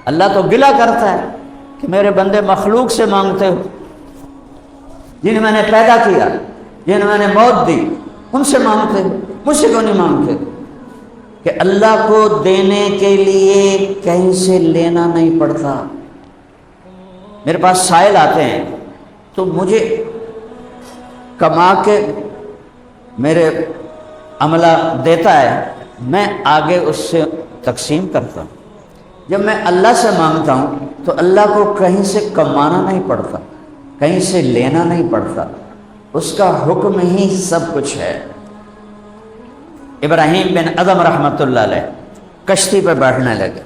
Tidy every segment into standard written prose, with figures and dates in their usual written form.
اللہ تو گلہ کرتا ہے کہ میرے بندے مخلوق سے مانگتے ہو، جنہیں میں نے پیدا کیا، جنہیں میں نے موت دی، ان سے مانگتے ہو، مجھ سے کیوں نہیں مانگتے؟ کہ اللہ کو دینے کے لیے کہیں سے لینا نہیں پڑتا۔ میرے پاس سائل آتے ہیں تو مجھے کما کے میرے عملہ دیتا ہے، میں آگے اس سے تقسیم کرتا ہوں۔ جب میں اللہ سے مانگتا ہوں تو اللہ کو کہیں سے کمانا نہیں پڑتا، کہیں سے لینا نہیں پڑتا، اس کا حکم ہی سب کچھ ہے۔ ابراہیم بن ادم رحمۃ اللہ علیہ کشتی پہ بیٹھنے لگے،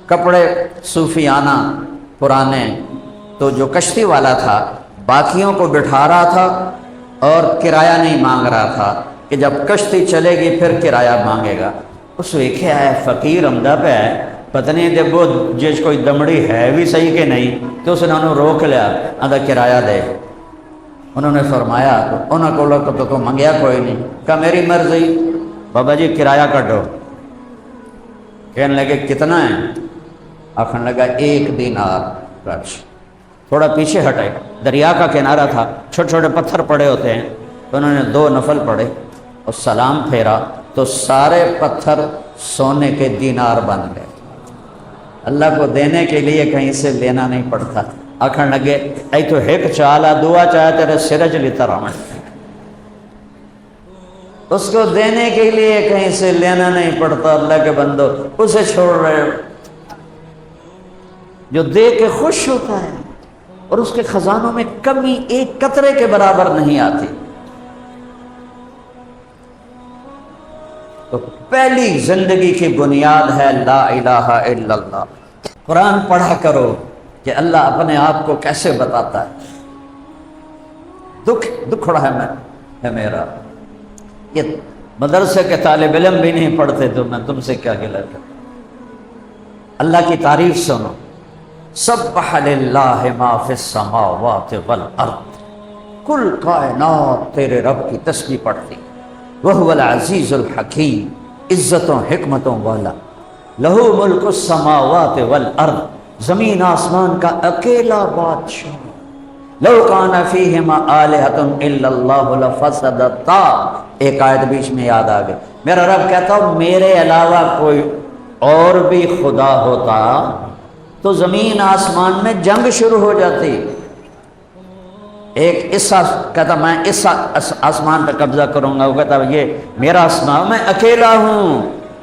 کپڑے صوفیانہ پرانے، تو جو کشتی والا تھا باقیوں کو بٹھا رہا تھا اور کرایہ نہیں مانگ رہا تھا کہ جب کشتی چلے گی پھر کرایہ مانگے گا۔ اس ویکھے ہے فقیر عمدہ پہ ہے، پتہ نہیں جب وہ جس کوئی دمڑی ہے بھی صحیح کہ نہیں، تو اس نے انہوں روک لیا، آدھا کرایہ دے۔ انہوں نے فرمایا، انہوں کو لوگ تو منگیا کوئی نہیں، کہا میری مرضی، بابا جی کرایہ کٹو۔ کہنے لگے کتنا ہے؟ آخر لگا 1 دینار۔ تھوڑا پیچھے ہٹے، دریا کا کنارہ تھا، چھوٹے چھوٹے پتھر پڑے ہوتے ہیں، تو انہوں نے 2 نفل پڑھے اور سلام پھیرا تو سارے پتھر سونے کے دینار بن گئے۔ اللہ کو دینے کے لیے کہیں سے لینا نہیں پڑتا۔ آخر لگے ای تو ایک چالا دعا چاہے تیرے سرج لیتا رہا، اس کو دینے کے لیے کہیں سے لینا نہیں پڑتا۔ اللہ کے بندو اسے چھوڑ رہے ہو جو دے کے خوش ہوتا ہے اور اس کے خزانوں میں کمی ایک قطرے کے برابر نہیں آتی۔ تو پہلی زندگی کی بنیاد ہے لا الہ الا اللہ۔ قرآن پڑھا کرو کہ اللہ اپنے آپ کو کیسے بتاتا ہے۔ دکھڑا ہے میرا، یہ مدرسے کے طالب علم بھی نہیں پڑھتے تو میں تم سے کیا گلہ کروں۔ اللہ کی تعریف سنو، سبح للہ ما فی السماوات والارض، کل کائنات تیرے رب کی تسبیح پڑھتی، وہو العزیز الحکیم، عزتوں حکمتوں والا، لہو ملک السماوات والارض، زمین آسمان کا اکیلا بادشاہ، لو کان فیہما آلہۃ الا اللہ لفسدتا۔ ایک آیت بیچ میں یاد آ گئی، میرا رب کہتا ہوں میرے علاوہ کوئی اور بھی خدا ہوتا تو زمین آسمان میں جنگ شروع ہو جاتی۔ ایک کہتا میں اس آسمان پہ قبضہ کروں گا، وہ کہتا یہ میرا آسمان، میں اکیلا ہوں،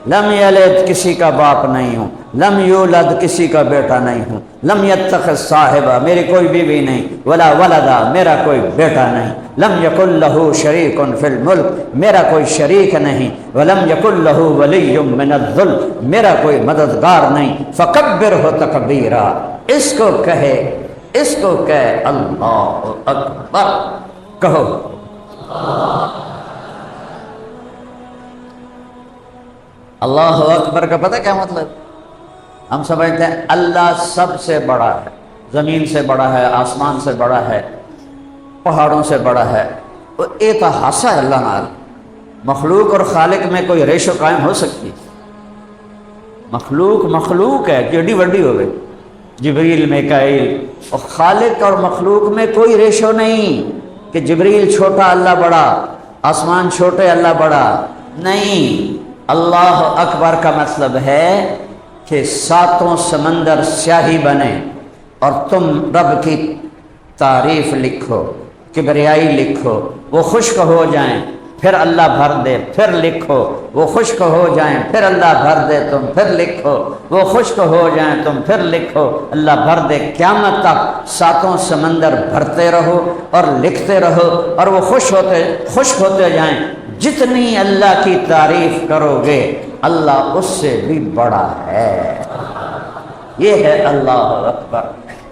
لم یلد کسی کا باپ نہیں ہوں، لم یولد کسی کا بیٹا نہیں ہوں، لم یتخذ صاحبہ میری کوئی بیوی نہیں، ولا ولدا میرا کوئی بیٹا نہیں، لم یکن لہ شریک فی الملک میرا کوئی شریک نہیں، ولم یکن لہ ولی من الذل میرا کوئی مددگار نہیں، فکبرہ تکبیرا، اس کو کہے اللہ اکبر، کہو اللہ اکبر کا پتہ کیا مطلب؟ ہم سمجھتے ہیں اللہ سب سے بڑا ہے، زمین سے بڑا ہے، آسمان سے بڑا ہے، پہاڑوں سے بڑا ہے، وہ اتحاسا ہے اللہ نال۔ مخلوق اور خالق میں کوئی ریشو قائم ہو سکتی؟ مخلوق ہے کہ ایڈی وڈی ہو گئی، جبریل میکائیل، اور خالق اور مخلوق میں کوئی ریشو نہیں کہ جبریل چھوٹا اللہ بڑا، آسمان چھوٹے اللہ بڑا، نہیں۔ اللہ اکبر کا مطلب ہے کہ 7 سمندر سیاہی بنے اور تم رب کی تعریف لکھو، کبریائی لکھو، وہ خشک ہو جائیں پھر اللہ بھر دے، پھر لکھو، وہ خشک ہو جائیں پھر اللہ بھر دے، تم پھر لکھو، وہ خشک ہو جائیں تم پھر لکھو، اللہ بھر دے۔ قیامت تک 7 سمندر بھرتے رہو اور لکھتے رہو اور وہ خشک ہوتے جائیں۔ جتنی اللہ کی تعریف کرو گے اللہ اس سے بھی بڑا ہے۔ یہ ہے اللہ اکبر۔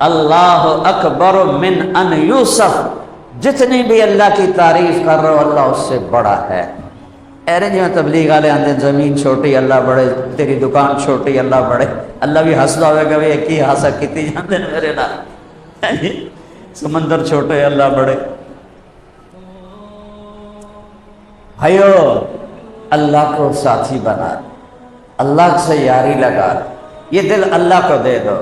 اللہ اکبر من ان یوسف، جتنی بھی اللہ کی تعریف کر رہے ہو اللہ اس سے بڑا ہے۔ ایرے جو تبلیغ والے آتے زمین چھوٹی اللہ بڑے، تیری دکان چھوٹی اللہ بڑے، اللہ بھی ہنسدا ہوئے گا بھی کی ہاسا کیتی جاندے میرے نال، سمندر چھوٹے اللہ بڑے۔ بھائیو اللہ کو ساتھی بنا، اللہ سے یاری لگا، یہ دل اللہ کو دے دو.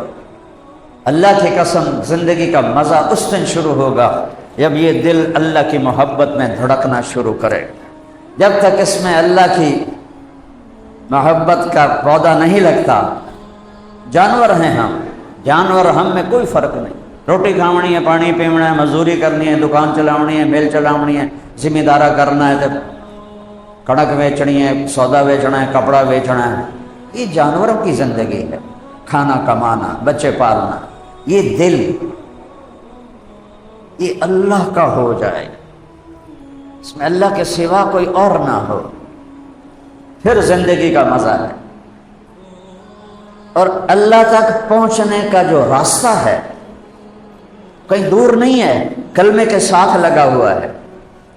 اللہ کی قسم زندگی کا مزہ اس دن شروع ہوگا جب یہ دل اللہ کی محبت میں دھڑکنا شروع کرے. جب تک اس میں اللہ کی محبت کا پودا نہیں لگتا، جانور ہیں ہم، جانور ہم میں کوئی فرق نہیں. روٹی کھاونی ہے، پانی پیونا ہے، مزدوری کرنی ہے، دکان چلاونی ہے، میل چلاونی ہے، ذمہ دارہ کرنا ہے، کڑک بیچنی ہے، سودا بیچنا ہے، کپڑا بیچنا ہے. یہ جانوروں کی زندگی ہے. کھانا کمانا، بچے پالنا. یہ دل یہ اللہ کا ہو جائے، اس میں اللہ کے سوا کوئی اور نہ ہو، پھر زندگی کا مزہ ہے. اور اللہ تک پہنچنے کا جو راستہ ہے کہیں دور نہیں ہے، کلمے کے ساتھ لگا ہوا ہے.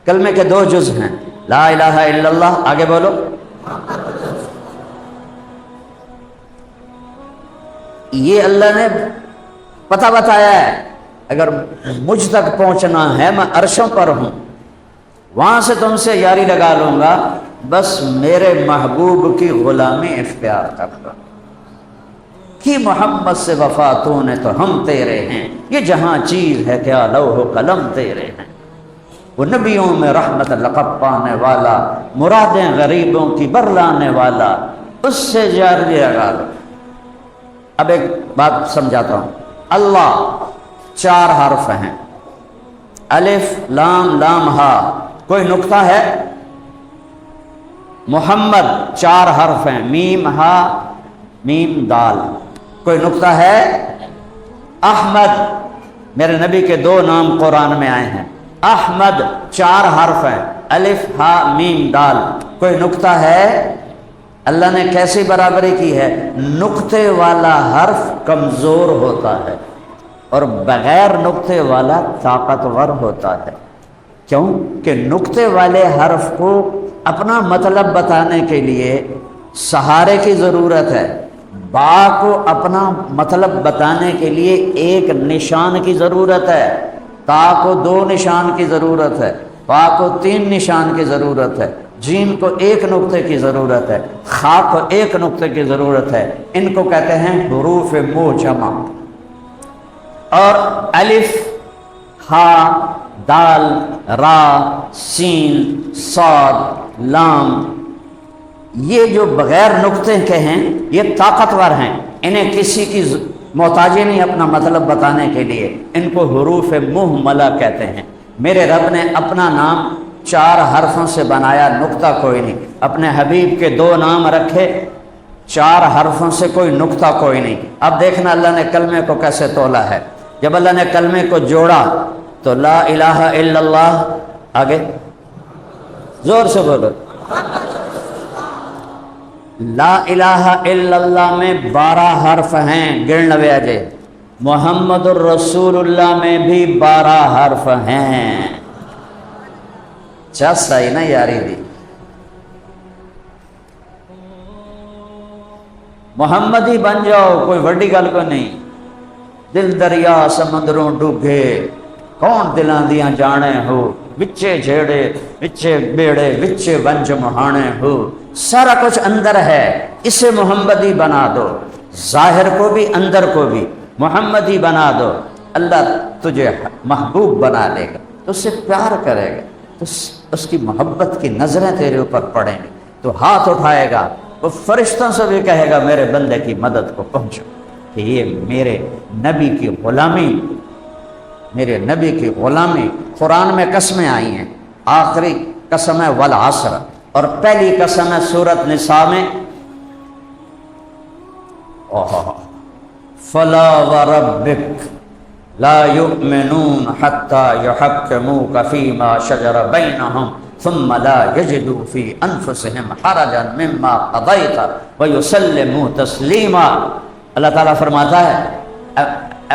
کلمے کے 2 جز ہیں، لا الہ الا اللہ، آگے بولو، یہ اللہ نے پتہ بتایا ہے. اگر مجھ تک پہنچنا ہے، میں عرشوں پر ہوں، وہاں سے تم سے یاری لگا لوں گا، بس میرے محبوب کی غلامی اختیار کر لو. کہ محمد سے وفا تو نے تو ہم تیرے ہیں، یہ جہاں چیز ہے کیا لوح و قلم تیرے ہیں. وہ نبیوں میں رحمت لقب پانے والا، مرادیں غریبوں کی برلانے والا، اس سے یاری لگا لو. اب ایک بات سمجھاتا ہوں. اللہ 4 حرف ہیں، الف لام لام ہا، کوئی نقطہ ہے؟ محمد 4 حرف ہیں، میم ہا میم دال، کوئی نقطہ ہے؟ احمد، میرے نبی کے 2 نام قرآن میں آئے ہیں. احمد 4 حرف ہیں، الف ہا میم دال، کوئی نقطہ ہے؟ اللہ نے کیسی برابری کی ہے؟ نقطے والا حرف کمزور ہوتا ہے اور بغیر نقطے والا طاقتور ہوتا ہے. کیوں کہ نقطے والے حرف کو اپنا مطلب بتانے کے لیے سہارے کی ضرورت ہے، با کو اپنا مطلب بتانے کے لیے ایک نشان کی ضرورت ہے، تا کو 2 نشان کی ضرورت ہے، با کو 3 نشان کی ضرورت ہے، جیم کو 1 نقطے کی ضرورت ہے، خا کو 1 نقطے کی ضرورت ہے. ان کو کہتے ہیں حروف معجمہ. اور الف ہا دال را سین صاد لام، یہ جو بغیر نقطے کے ہیں یہ طاقتور ہیں، انہیں کسی کی محتاجی نہیں اپنا مطلب بتانے کے لیے. ان کو حروف مہملہ کہتے ہیں. میرے رب نے اپنا نام 4 حرفوں سے بنایا، نقطہ کوئی نہیں. اپنے حبیب کے 2 نام رکھے، 4 حرفوں سے کوئی نقطہ کوئی نہیں. اب دیکھنا اللہ نے کلمے کو کیسے تولا ہے. جب اللہ نے کلمے کو جوڑا تو لا الہ الا اللہ، آگے زور سے بولو، لا الہ الا اللہ میں 12 حرف ہیں، گن لوے اجے. محمد الرسول اللہ میں بھی 12 حرف ہیں. چس آئی نا یاری دی. محمد ہی بن جاؤ، کوئی بڑی گل کو نہیں. دل دریا سمندروں ڈوگے، کون دلاں دیاں جانے ہو، وچے جھیڑے وچے بیڑے وچے ونج مہانے ہو. سارا کچھ اندر ہے، اسے محمدی بنا دو. ظاہر کو بھی اندر کو بھی محمدی بنا دو. اللہ تجھے محبوب بنا لے گا، تو اس سے پیار کرے گا، تو اس کی محبت کی نظریں تیرے اوپر پڑیں گی. تو ہاتھ اٹھائے گا، وہ فرشتوں سے بھی کہے گا میرے بندے کی مدد کو پہنچو. کہ یہ میرے نبی کی غلامی، میرے نبی کی غلامی. قرآن میں قسمیں آئی ہیں، آخری قسم ہے والعصر، اور پہلی قسم ہے سورۃ نساء میں فلا وربک لا یؤمنون حتی یحکموک فیما شجر بینہم ثم لا یجدوا فی انفسہم حرجا مما قضیت ویسلموا تسلیما. اللہ تعالیٰ فرماتا ہے،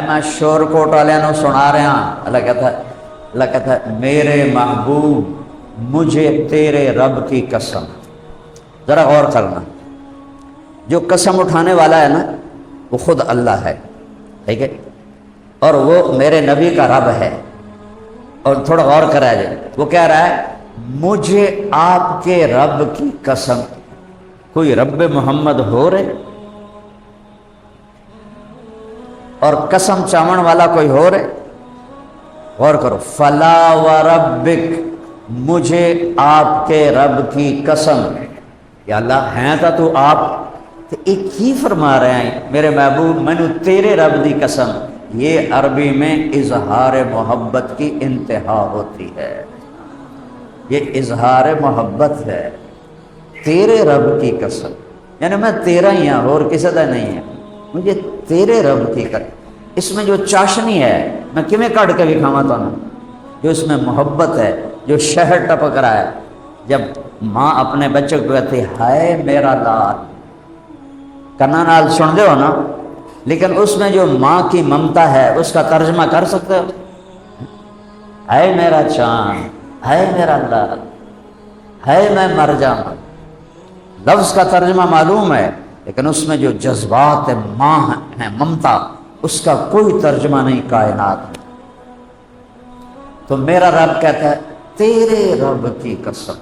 میں شور کوٹ والوں نے سنا رہا ہوں. اللہ کہتا ہے میرے محبوب مجھے تیرے رب کی قسم. ذرا غور کرنا، جو قسم اٹھانے والا ہے نا وہ خود اللہ ہے، ٹھیک ہے، اور وہ میرے نبی کا رب ہے. اور تھوڑا غور کرا جائے، وہ کہہ رہا ہے مجھے آپ کے رب کی قسم. کوئی رب محمد ہو رہے؟ اور قسم چاون والا کوئی ہو رہے؟ غور کرو، فلا وربک، مجھے آپ کے رب کی قسم، یا اللہ ہیں تا تو آپ تو ایک ہی فرما رہے ہیں میرے محبوب مینو تیرے رب دی قسم۔ یہ عربی میں اظہار محبت کی انتہا ہوتی ہے، یہ اظہار محبت ہے، تیرے رب کی قسم، یعنی میں تیرا ہی ہوں اور کسی کا نہیں ہے، مجھے تیرے رب کی قسم۔ اس میں جو چاشنی ہے میں کیویں کٹ کے بھی کھاواں تانوں، جو اس میں محبت ہے، جو شہد ٹپک رہا ہے، جب ماں اپنے بچے کو کہتی ہائے میرا لال، کنا نال سن دے ہو نا، لیکن اس میں جو ماں کی ممتا ہے اس کا ترجمہ کر سکتے ہو؟ ہائے میرا چاند، ہائے میرا لال، ہائے میں مر جاؤں، لفظ کا ترجمہ معلوم ہے لیکن اس میں جو جذبات ماں ہیں، ممتا، اس کا کوئی ترجمہ نہیں کائنات میں۔ تو میرا رب کہتا ہے تیرے رب کی قسم،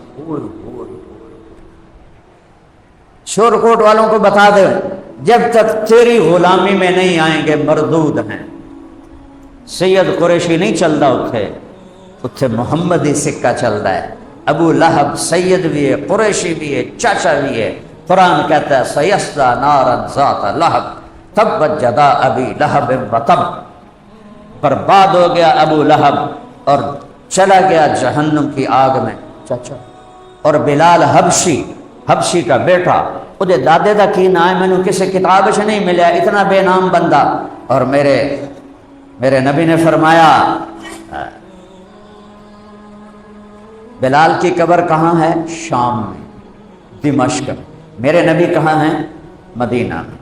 شور کوٹ والوں کو بتا دے جب تک تیری غلامی میں نہیں آئیں گے مردود ہیں۔ سید قریشی نہیں چلتا اتھے محمدی سکہ چل رہا ہے، ابو لہب سید بھی ہے، قریشی بھی ہے، چاچا بھی ہے۔ قرآن کہتا ہے سیصلی نارا ذات لہب تبت یدا ابی لہب وتب، برباد ہو گیا ابو لہب اور چلا گیا جہنم کی آگ میں چاچا۔ اور بلال حبشی کا بیٹا، وہ دادے دا کی نام ہے، میں نے کسی کتاب سے نہیں ملیا، اتنا بے نام بندہ۔ اور میرے نبی نے فرمایا بلال کی قبر کہاں ہے؟ شام میں، دمشق۔ میرے نبی کہاں ہیں؟ مدینہ میں۔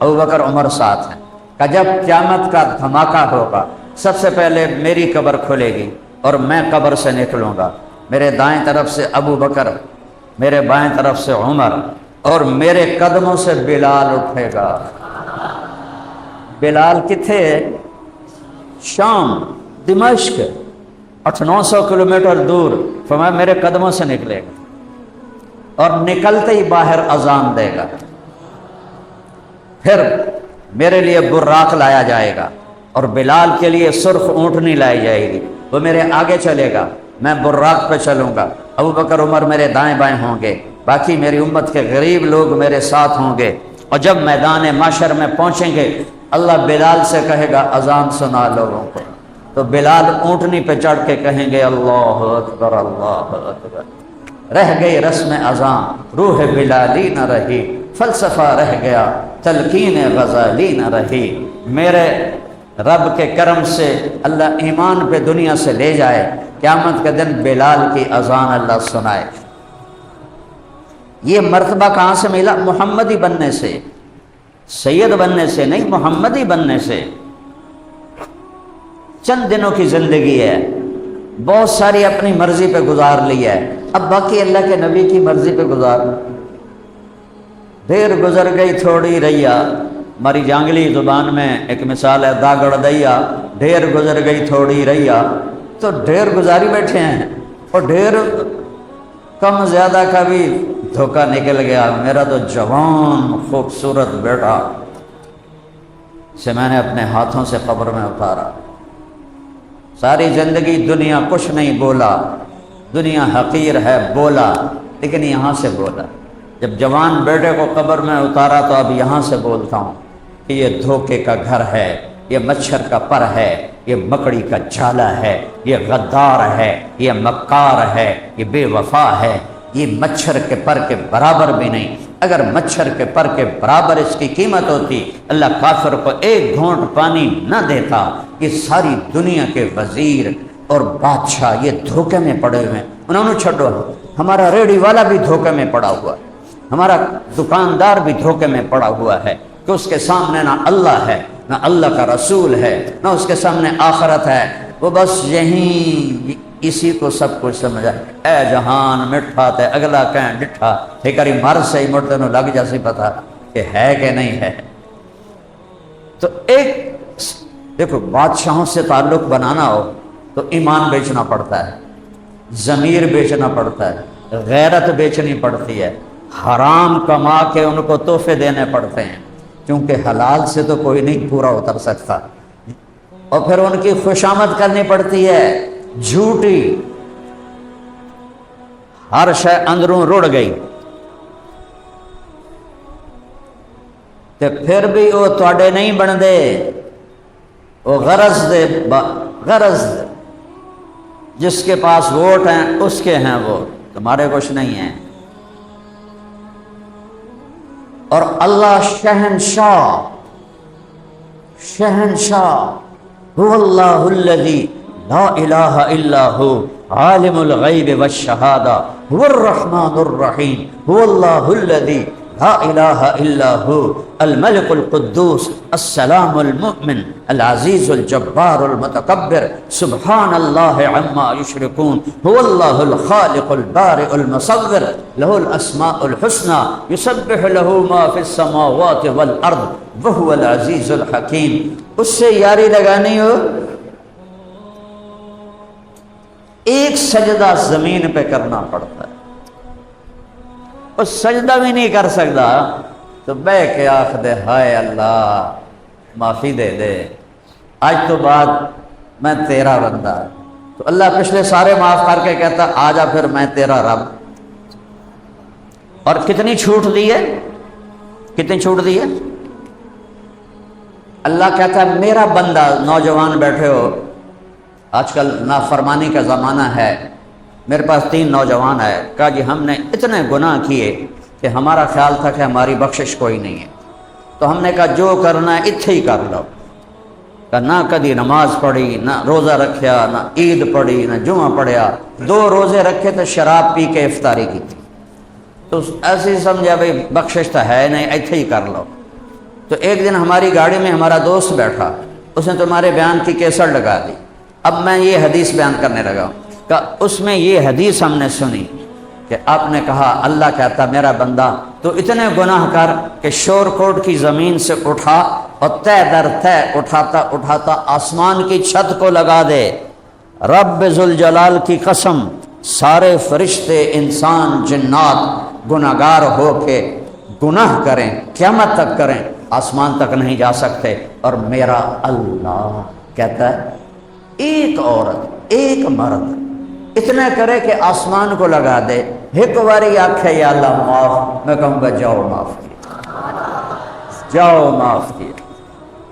ابوبکر عمر ساتھ ہیں کہ جب قیامت کا دھماکہ ہوگا سب سے پہلے میری قبر کھلے گی اور میں قبر سے نکلوں گا، میرے دائیں طرف سے ابوبکر، میرے بائیں طرف سے عمر، اور میرے قدموں سے بلال اٹھے گا۔ بلال کتھے؟ شام، دمشق، 800-900 کلومیٹر دور۔ فرمایا میرے قدموں سے نکلے گا اور نکلتے ہی باہر اذان دے گا، پھر میرے لیے براق لایا جائے گا اور بلال کے لیے سرخ اونٹنی لائی جائے گی، وہ میرے آگے چلے گا، میں براق پہ چلوں گا، ابوبکر عمر میرے دائیں بائیں ہوں گے، باقی میری امت کے غریب لوگ میرے ساتھ ہوں گے۔ اور جب میدان محشر میں پہنچیں گے اللہ بلال سے کہے گا اذان سنا لوگوں کو، تو بلال اونٹنی پہ چڑھ کے کہیں گے اللہ اکبر اللہ اکبر۔ رہ گئی رسم اذان، روح بلالی نہ رہی، فلسفہ رہ گیا، تلقین غزالی نہ رہی۔ میرے رب کے کرم سے اللہ ایمان پہ دنیا سے لے جائے، قیامت کے دن بلال کی اذان اللہ سنائے۔ یہ مرتبہ کہاں سے ملا؟ محمدی بننے سے، سید بننے سے نہیں، محمدی بننے سے۔ چند دنوں کی زندگی ہے، بہت ساری اپنی مرضی پہ گزار لی ہے، اب باقی اللہ کے نبی کی مرضی پہ گزار۔ دیر گزر گئی تھوڑی ریا، ہماری جانگلی زبان میں ایک مثال ہے داگڑ دیا، ڈھیر گزر گئی تھوڑی ریا، تو ڈھیر گزاری بیٹھے ہیں اور ڈھیر کم زیادہ کا بھی دھوکہ نکل گیا۔ میرا تو جوان خوبصورت بیٹا سے میں نے اپنے ہاتھوں سے قبر میں اتارا، ساری زندگی دنیا کچھ نہیں بولا، دنیا حقیر ہے بولا، لیکن یہاں سے بولا۔ جب جوان بیٹے کو قبر میں اتارا تو اب یہاں سے بولتا ہوں کہ یہ دھوکے کا گھر ہے، یہ مچھر کا پر ہے، یہ مکڑی کا جالا ہے، یہ غدار ہے، یہ مکار ہے، یہ بے وفا ہے، یہ مچھر کے پر کے برابر بھی نہیں۔ اگر مچھر کے پر کے برابر اس کی قیمت ہوتی اللہ کافر کو ایک گھونٹ پانی نہ دیتا۔ یہ ساری دنیا کے وزیر اور بادشاہ یہ دھوکے میں پڑے ہوئے ہیں، انہوں نے چھوڑو، ہمارا ریڑھی والا بھی دھوکے میں پڑا ہوا ہے، ہمارا دکاندار بھی دھوکے میں پڑا ہوا ہے کہ اس کے سامنے نہ اللہ ہے، نہ اللہ کا رسول ہے، نہ اس کے سامنے آخرت ہے، وہ بس یہیں اسی کو سب کچھ سمجھا۔ اے جہان مٹھا تے اگلا کہیں ڈٹھا، ایک باری مر سے ہی مڑتے نو لگ جا سی پتا کہ ہے کہ نہیں ہے۔ تو ایک دیکھو بادشاہوں سے تعلق بنانا ہو تو ایمان بیچنا پڑتا ہے، ضمیر بیچنا پڑتا ہے، غیرت بیچنی پڑتی ہے، حرام کما کے ان کو تحفے دینے پڑتے ہیں، کیونکہ حلال سے تو کوئی نہیں پورا اتر سکتا، اور پھر ان کی خوشامد کرنی پڑتی ہے جھوٹی، ہر شے اندروں رڑ گئی تے پھر بھی وہ تواڈے نہیں بندے، وہ غرض دے غرض دے، جس کے پاس ووٹ ہیں اس کے ہیں وہ، تمہارے کچھ نہیں ہیں۔ اور اللہ شہنشاہ، شہنشاہ هو اللہ الذی لا الہ الا هو عالم الغیب والشہادہ هو الرحمن الرحیم هو اللہ الذی لا الہ الا هو الملک القدوس السلام المؤمن العزیز الجبار المتکبر سبحان اللہ عما یشرکون هو اللہ الخالق البارئ المصور له الاسماء الحسنى یسبح له ما فی السماوات والارض وهو العزیز الحکیم۔ اس سے یاری لگانی ہو ایک سجدہ زمین پہ کرنا پڑتا ہے، اور سجدہ بھی نہیں کر سکتا تو بہ کے آخ دے ہائے اللہ معافی دے دے، آج تو بعد میں تیرا بندہ، تو اللہ پچھلے سارے معاف کر کے کہتا آ جا پھر میں تیرا رب۔ اور کتنی چھوٹ دی ہے، کتنی چھوٹ دی ہے، اللہ کہتا ہے میرا بندہ۔ نوجوان بیٹھے ہو، آج کل نافرمانی کا زمانہ ہے، میرے پاس 3 نوجوان آئے، کہا جی ہم نے اتنے گناہ کیے کہ ہمارا خیال تھا کہ ہماری بخشش کوئی نہیں ہے، تو ہم نے کہا جو کرنا ہے اتھے ہی کر لو، کہ نہ کدی نماز پڑھی، نہ روزہ رکھیا، نہ عید پڑھی، نہ جمعہ پڑھیا، 2 روزے رکھے تو شراب پی کے افطاری کی تھی، تو ایسے ہی سمجھا بھائی بخشش تو ہے نہیں، اتھے ہی کر لو۔ تو ایک دن ہماری گاڑی میں ہمارا دوست بیٹھا، اس نے تمہارے بیان کی کیسٹ لگا دی، اب میں یہ حدیث بیان کرنے لگا ہوں کہ اس میں یہ حدیث ہم نے سنی کہ آپ نے کہا اللہ کہتا میرا بندہ تو اتنے گناہ کر کہ شور کوٹ کی زمین سے اٹھا اور تہ در تہ اٹھاتا اٹھاتا آسمان کی چھت کو لگا دے، رب ذوالجلال کی قسم سارے فرشتے انسان جنات گناہگار ہو کے گناہ کریں قیامت تک کریں، آسمان تک نہیں جا سکتے، اور میرا اللہ کہتا ہے ایک عورت ایک مرد اتنا کرے کہ آسمان کو لگا دے، ایک باری آکھے یا اللہ معاف، میں کہوں گا جاؤ معاف کیا، جاؤ معاف کیا۔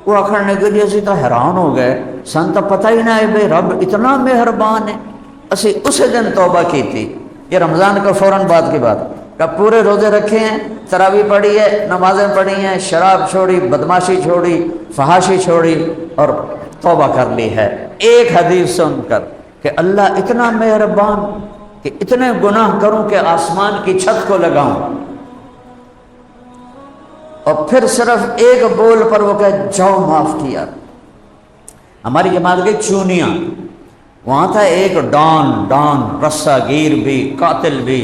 وہ آخرنے کے لیے اسی تو حیران ہو گئے، سن تو پتہ ہی نہ ہے بھئی رب اتنا مہربان ہے، اسی اسے دن توبہ کی تھی، یہ رمضان کا فوراً بعد کی بات، کہ پورے روزے رکھے ہیں، تراویح پڑھی ہے، نمازیں پڑھی ہیں، شراب چھوڑی، بدماشی چھوڑی، فحاشی چھوڑی اور توبہ کر لی ہے، ایک حدیث سن کر کہ اللہ اتنا مہربان کہ اتنے گناہ کروں کہ آسمان کی چھت کو لگاؤں، اور پھر صرف ایک بول پر وہ کہے جاؤ معاف کیا۔ ہماری جماعت کے چونیاں، وہاں تھا ایک ڈان رسا گیر بھی، قاتل بھی،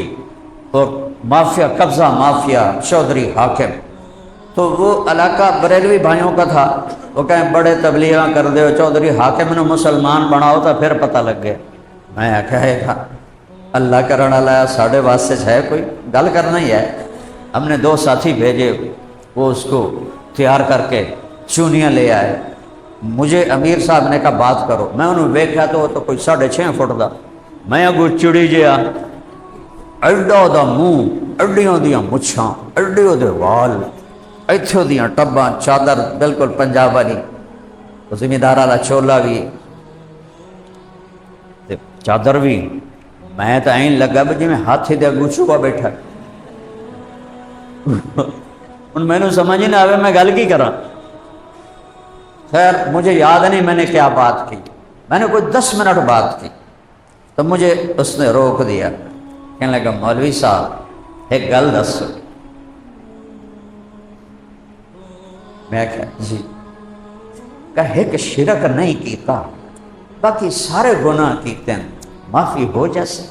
اور مافیا قبضہ مافیا چودھری حاکم، تو وہ علاقہ بریلوی بھائیوں کا تھا، وہ کہیں بڑے تبلیغاں کر دے چودھری حاکم نے مسلمان بناؤ تو پھر پتہ لگ گیا۔ میں کہے گا اللہ کرنا لایا ساڑھے واسطے ہے کوئی گل کرنا ہی ہے۔ ہم نے 2 ساتھی بھیجے، وہ اس کو تیار کر کے چونیاں لے آئے، مجھے امیر صاحب نے کہا بات کرو، میں انہوں ویکھا تو وہ تو کوئی 6.5 فٹ دا، میں اگو چڑی جیا، ایڈا دا منہ، ایڈیاں دیاں مچھاں، ایڈیوں دے وال، ایتھوں دیاں ٹباں، چادر بالکل پنجاب والی، زمیندار والا چولا بھی تے چادر بھی، میں تو این لگا بھی جی میں ہاتھی دے اگوں چھپا بیٹھا، ان میں نے سمجھ نہ آوے میں گل کی کراں۔ خیر مجھے یاد نہیں میں نے کیا بات کی، میں نے کوئی 10 منٹ بات کی تو مجھے اس نے روک دیا، کہنے لگا مولوی صاحب ایک گل دسو۔ میں کہا جی، کہ ایک شرک نہیں کیتا باقی سارے گناہ کیتے ہیں، معافی ہو جیسے؟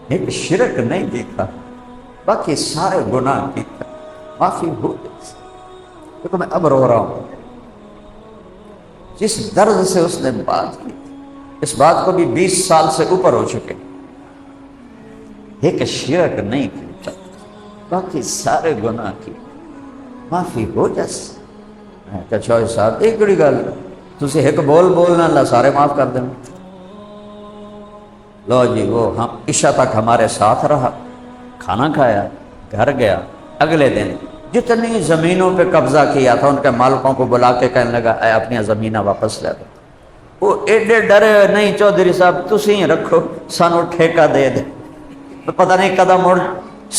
ایک شرک نہیں کیتا باقی سارے گناہ کیتے ہیں، معافی ہو جیسے؟ کیونکہ میں اب رو رہا ہوں، جس درد سے اس نے بات کی، اس بات کو بھی 20 سال سے اوپر ہو چکے، ایک شرک نہیں کیتا باقی سارے گناہ کی معافی ہو جس. میں کہا چوہے صاحب ایک بڑی گل تسی ایک بول بولنا اللہ سارے معاف کر دیں. لو جی وہ ہم عشاء تک ہمارے ساتھ رہا, کھانا کھایا, گھر گیا. اگلے دن جتنی زمینوں پہ قبضہ کیا تھا ان کے مالکوں کو بلا کے کہنے لگا اے اپنی زمینہ واپس لے دو. وہ ایڈے ڈرے, نہیں چودھری صاحب تسی رکھو سانو ٹھیکہ دے دے, پتہ نہیں کدا مڑ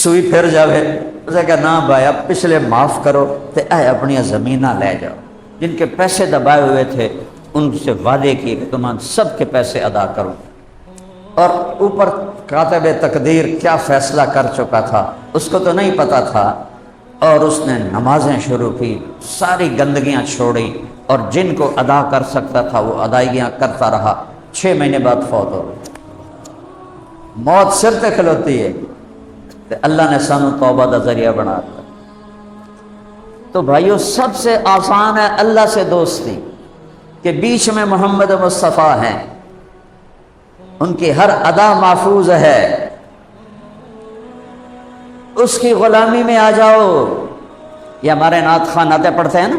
سوئی پھر جاوے. اسے کہا نا بھائی اب پچھلے معاف کرو تے اے اپنی زمینہ لے جاؤ. جن کے پیسے دبائے ہوئے تھے ان سے وعدے کیے کہ تمہیں سب کے پیسے ادا کروں. اور اوپر کاتب تقدیر کیا فیصلہ کر چکا تھا اس کو تو نہیں پتا تھا, اور اس نے نمازیں شروع کی, ساری گندگیاں چھوڑی, اور جن کو ادا کر سکتا تھا وہ ادائیگیاں کرتا رہا. 6 مہینے بعد فوت ہو گئی. موت سر تے کھلوتی ہے تو اللہ نے سانو توبہ دا ذریعہ بنا دیا. تو بھائیو سب سے آسان ہے اللہ سے دوستی کہ بیچ میں محمد مصطفیٰ ہیں, ان کی ہر ادا محفوظ ہے, اس کی غلامی میں آ جاؤ. یہ ہمارے نعت خواں نعتیں پڑھتے ہیں نا,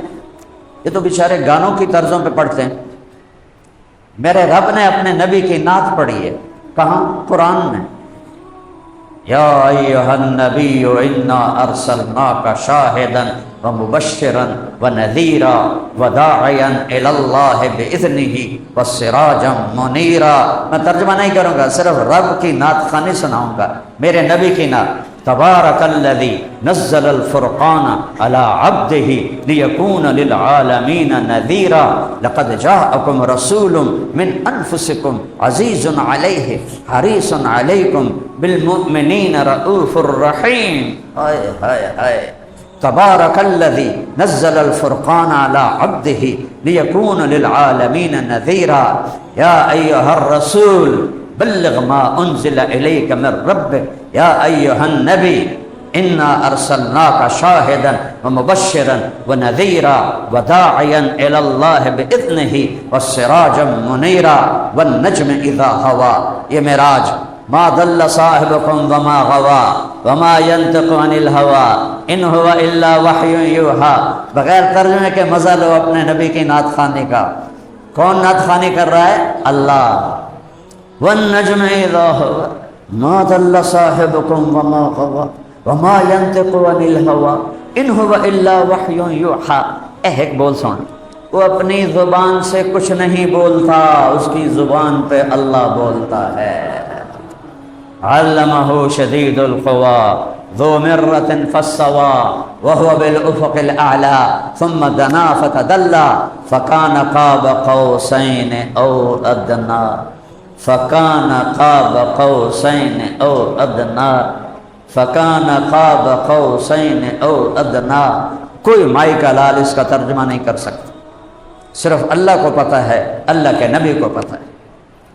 یہ تو بیچارے گانوں کی طرزوں پہ پڑھتے ہیں. میرے رب نے اپنے نبی کی نعت پڑھی ہے. کہاں؟ قرآن میں. یا ایھا النبی انا ارسلناک شاہدا ومبشرا ونذیرا وداعیا الی اللہ باذنہ وسراجا منیرا. میں ترجمہ نہیں کروں گا, صرف رب کی نعت خوانی سناؤں گا, میرے نبی کی نعت. تبارک الذی نزل الفرقان علی عبدہ لیکون للعالمین نذیرا لقد جاءکم رسول من انفسکم عزیز علیہ حریص علیکم بالمؤمنین رؤوف الرحیم. ہائے ہائے ہائے. تبارک الذی نزل الفرقان علی عبدہ لیکون للعالمین نذیرا یا ایھا الرسول بلغ ما انزل الیک من ربک یا ایھا النبی انا ارسلناک شاہدا ومبشرا ونذیرا وداعیا الی اللہ باذنہ وسراجا منیرا والنجم اذا ہوا. یہ معراج. ما ضل صاحبکم وما غوا وما ینطق عن الہوى ان هو الا وحی یوحی. بغیر ترجمے کے مزہ لو اپنے نبی کی نعت خوانی کا. کون نعت خوانی کر رہا ہے؟ اللہ. والنجم اذا هوى ما ضل صاحبكم وما غوى وما ينطق عن الهوى ان هو الا وحی یوحی. ایک بول سن, وہ اپنی زبان سے کچھ نہیں بولتا, اس کی زبان پہ اللہ بولتا ہے. علمہ شدید القوى ذو مرۃ فاستوى وهو بالافق الاعلى ثم دنا فتدلى فكان قاب قوسين او ادنى فکان قاب قوسین او ادنا فکان قاب قوسین او ادنا. کوئی مائی کا لال اس کا ترجمہ نہیں کر سکتا, صرف اللہ کو پتہ ہے, اللہ کے نبی کو پتہ ہے.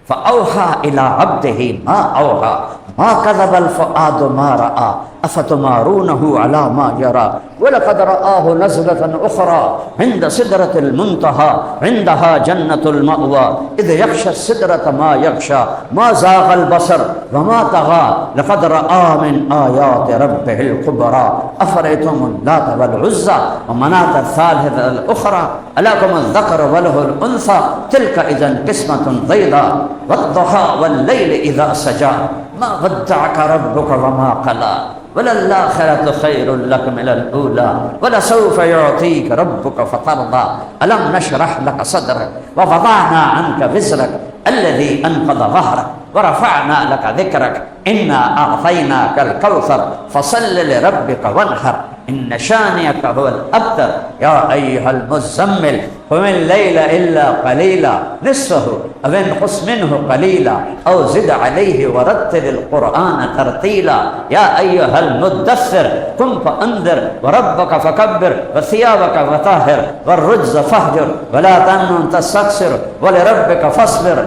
فأوحى إلى عبده ما أوحى ما كذب الفؤاد ما رأى أفتمارونه على ما يرى ولقد رآه نزلة أخرى عند سدرة المنتهى عندها جنة المأوى إذ يغشى السدرة ما يغشى ما زاغ البصر وما طغى لقد رأى من آيات ربه الكبرى أفرأيتم اللات والعزى ومناة الثالثة الأخرى ألكم الذكر وله الأنثى تلك إذا قسمة ضيزى والضحى والليل إذا سجى ما ودعك ربك وما قلى وللآخرة خير لك من الأولى ولسوف يعطيك ربك فترضى ألم نشرح لك صدرك ووضعنا عنك وزرك الذي أنقض ظهرك ورفعنا لك ذكرك إنا أعطيناك الكوثر فصل لربك وانحر إن شانئك هو الأبتر يا أيها المزمل قم الليل إلا قليلا نصفه أو انقص منه قليلا أو زد عليه ورتل القرآن ترتيلا يا أيها المدثر قم فأنذر وربك فكبر وثيابك فطهر والرجز فاهجر ولا تمنن تستكثر ولربك فاصبر.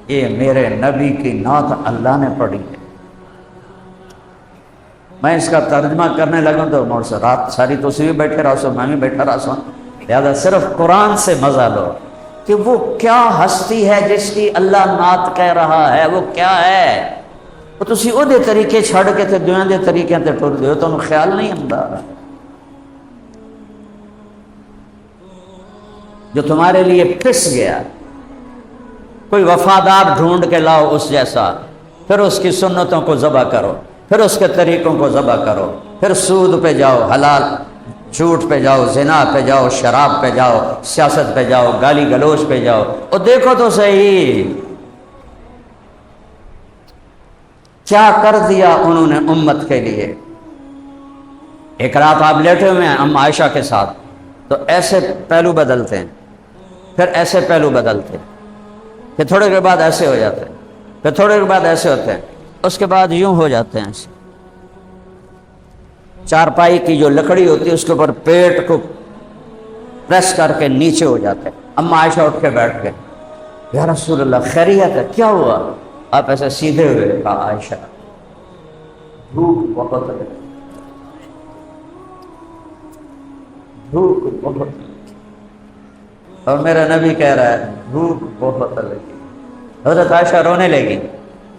یہ میرے نبی کی نعت اللہ نے پڑھی ہے. میں اس کا ترجمہ کرنے لگا تو مور سے رات ساری تو اسی بھی بیٹھے رہا سو, میں بھی بیٹھا رہا سو. لہذا صرف قرآن سے مزہ لو کہ وہ کیا ہستی ہے جس کی اللہ نعت کہہ رہا ہے, وہ کیا ہے. تسی او دے طریقے چھڑ کے تے دویاں دے طریقے تے ٹر دیو تو انہوں خیال نہیں آندا جو تمہارے لیے پھس گیا. کوئی وفادار ڈھونڈ کے لاؤ اس جیسا، پھر اس کی سنتوں کو ذبح کرو، پھر اس کے طریقوں کو ذبح کرو، پھر سود پہ جاؤ، حلال جھوٹ پہ جاؤ، زنا پہ جاؤ، شراب پہ جاؤ، سیاست پہ جاؤ، گالی گلوچ پہ جاؤ. اور دیکھو تو صحیح کیا کر دیا انہوں نے امت کے لیے. ایک رات آپ لیٹے ہوئے ہیں ام عائشہ کے ساتھ، تو ایسے پہلو بدلتے ہیں، پھر ایسے پہلو بدلتے ہیں، پھر تھوڑے دیر بعد ایسے ہو جاتے ہیں، پھر تھوڑے دیر بعد ایسے ہوتے ہیں، اس کے بعد یوں ہو جاتے ہیں ایسے. چارپائی کی جو لکڑی ہوتی ہے اس کے اوپر پیٹ کو پریس کر کے نیچے ہو جاتے ہیں. اما عائشہ اٹھ کے بیٹھ گئے، یا رسول اللہ خیریت ہے، کیا ہوا؟ آپ ایسے سیدھے ہوئے. کہا عائشہ بھوک بہت ہے، بھوک بہت لگی. اور میرا نبی کہہ رہا ہے بھوک بہت لگی. حضرت عائشہ رونے لگی،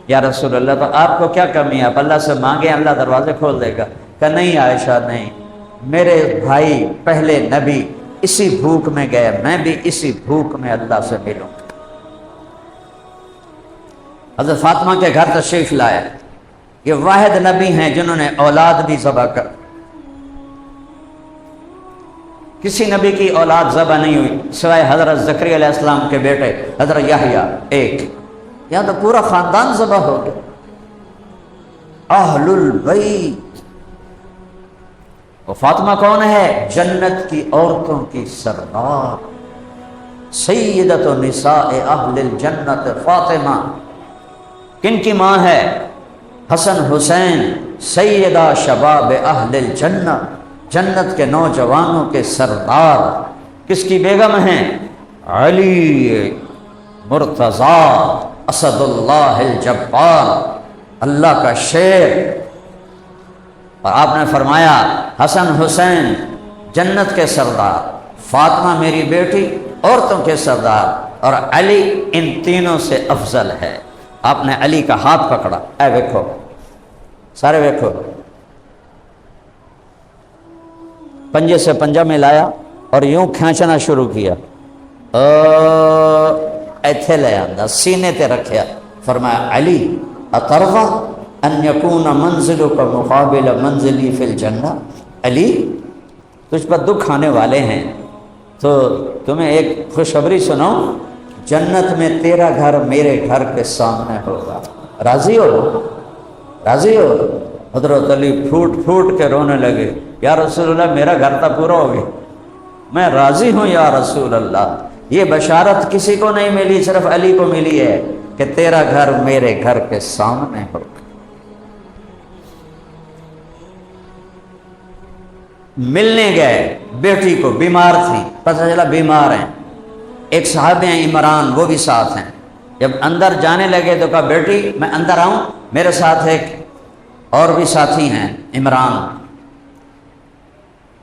یا رسول اللہ تو آپ کو کیا کمی ہے، آپ اللہ سے مانگیں اللہ دروازے کھول دے گا. کہ نہیں عائشہ نہیں، میرے بھائی پہلے نبی اسی بھوک میں گئے، میں بھی اسی بھوک میں اللہ سے ملوں. حضرت فاطمہ کے گھر تشریف لائے. یہ واحد نبی ہیں جنہوں نے اولاد بھی ذبح کر، کسی نبی کی اولاد ذبح نہیں ہوئی سوائے حضرت زکریا علیہ السلام کے بیٹے حضرت یحییٰ ایک. یہاں تو پورا خاندان ذبح ہو گیا. اہل البیت. وہ فاطمہ کون ہے؟ جنت کی عورتوں کی سردار، سیدۃ نساء اہل الجنت فاطمہ. کن کی ماں ہے؟ حسن حسین سیدہ شباب اہل الجنہ، جنت کے نوجوانوں کے سردار. کس کی بیگم ہیں؟ علی مرتضیٰ اسد اللہ الجبار، اللہ کا شیر. اور آپ نے فرمایا حسن حسین جنت کے سردار، فاطمہ میری بیٹی عورتوں کے سردار، اور علی ان تینوں سے افضل ہے. آپ نے علی کا ہاتھ پکڑا، اے ویکھو سارے ویکھو، پنجے سے پنجہ میں لایا اور یوں کھینچنا شروع کیا، ایتھے لے آندا سینے تے رکھیا. فرمایا علی اترضى ان یکون منزلک مقابل منزلی فی الجنہ. علی تجھ پر دکھ آنے والے ہیں تو تمہیں ایک خوشخبری سناؤں، جنت میں تیرا گھر میرے گھر کے سامنے ہوگا. راضی ہو؟ راضی ہو؟ حضرت علی پھوٹ پھوٹ کے رونے لگے، یا رسول اللہ میرا گھر تو پورا ہو گیا، میں راضی ہوں یا رسول اللہ. یہ بشارت کسی کو نہیں ملی، صرف علی کو ملی ہے کہ تیرا گھر میرے گھر کے سامنے ہوگا. ملنے گئے بیٹی کو، بیمار تھی، پتہ چلا بیمار ہیں. ایک صحابی ہیں عمران، وہ بھی ساتھ ہیں. جب اندر جانے لگے تو کہا بیٹی میں اندر آؤں؟ میرے ساتھ ایک اور بھی ساتھی ہیں عمران.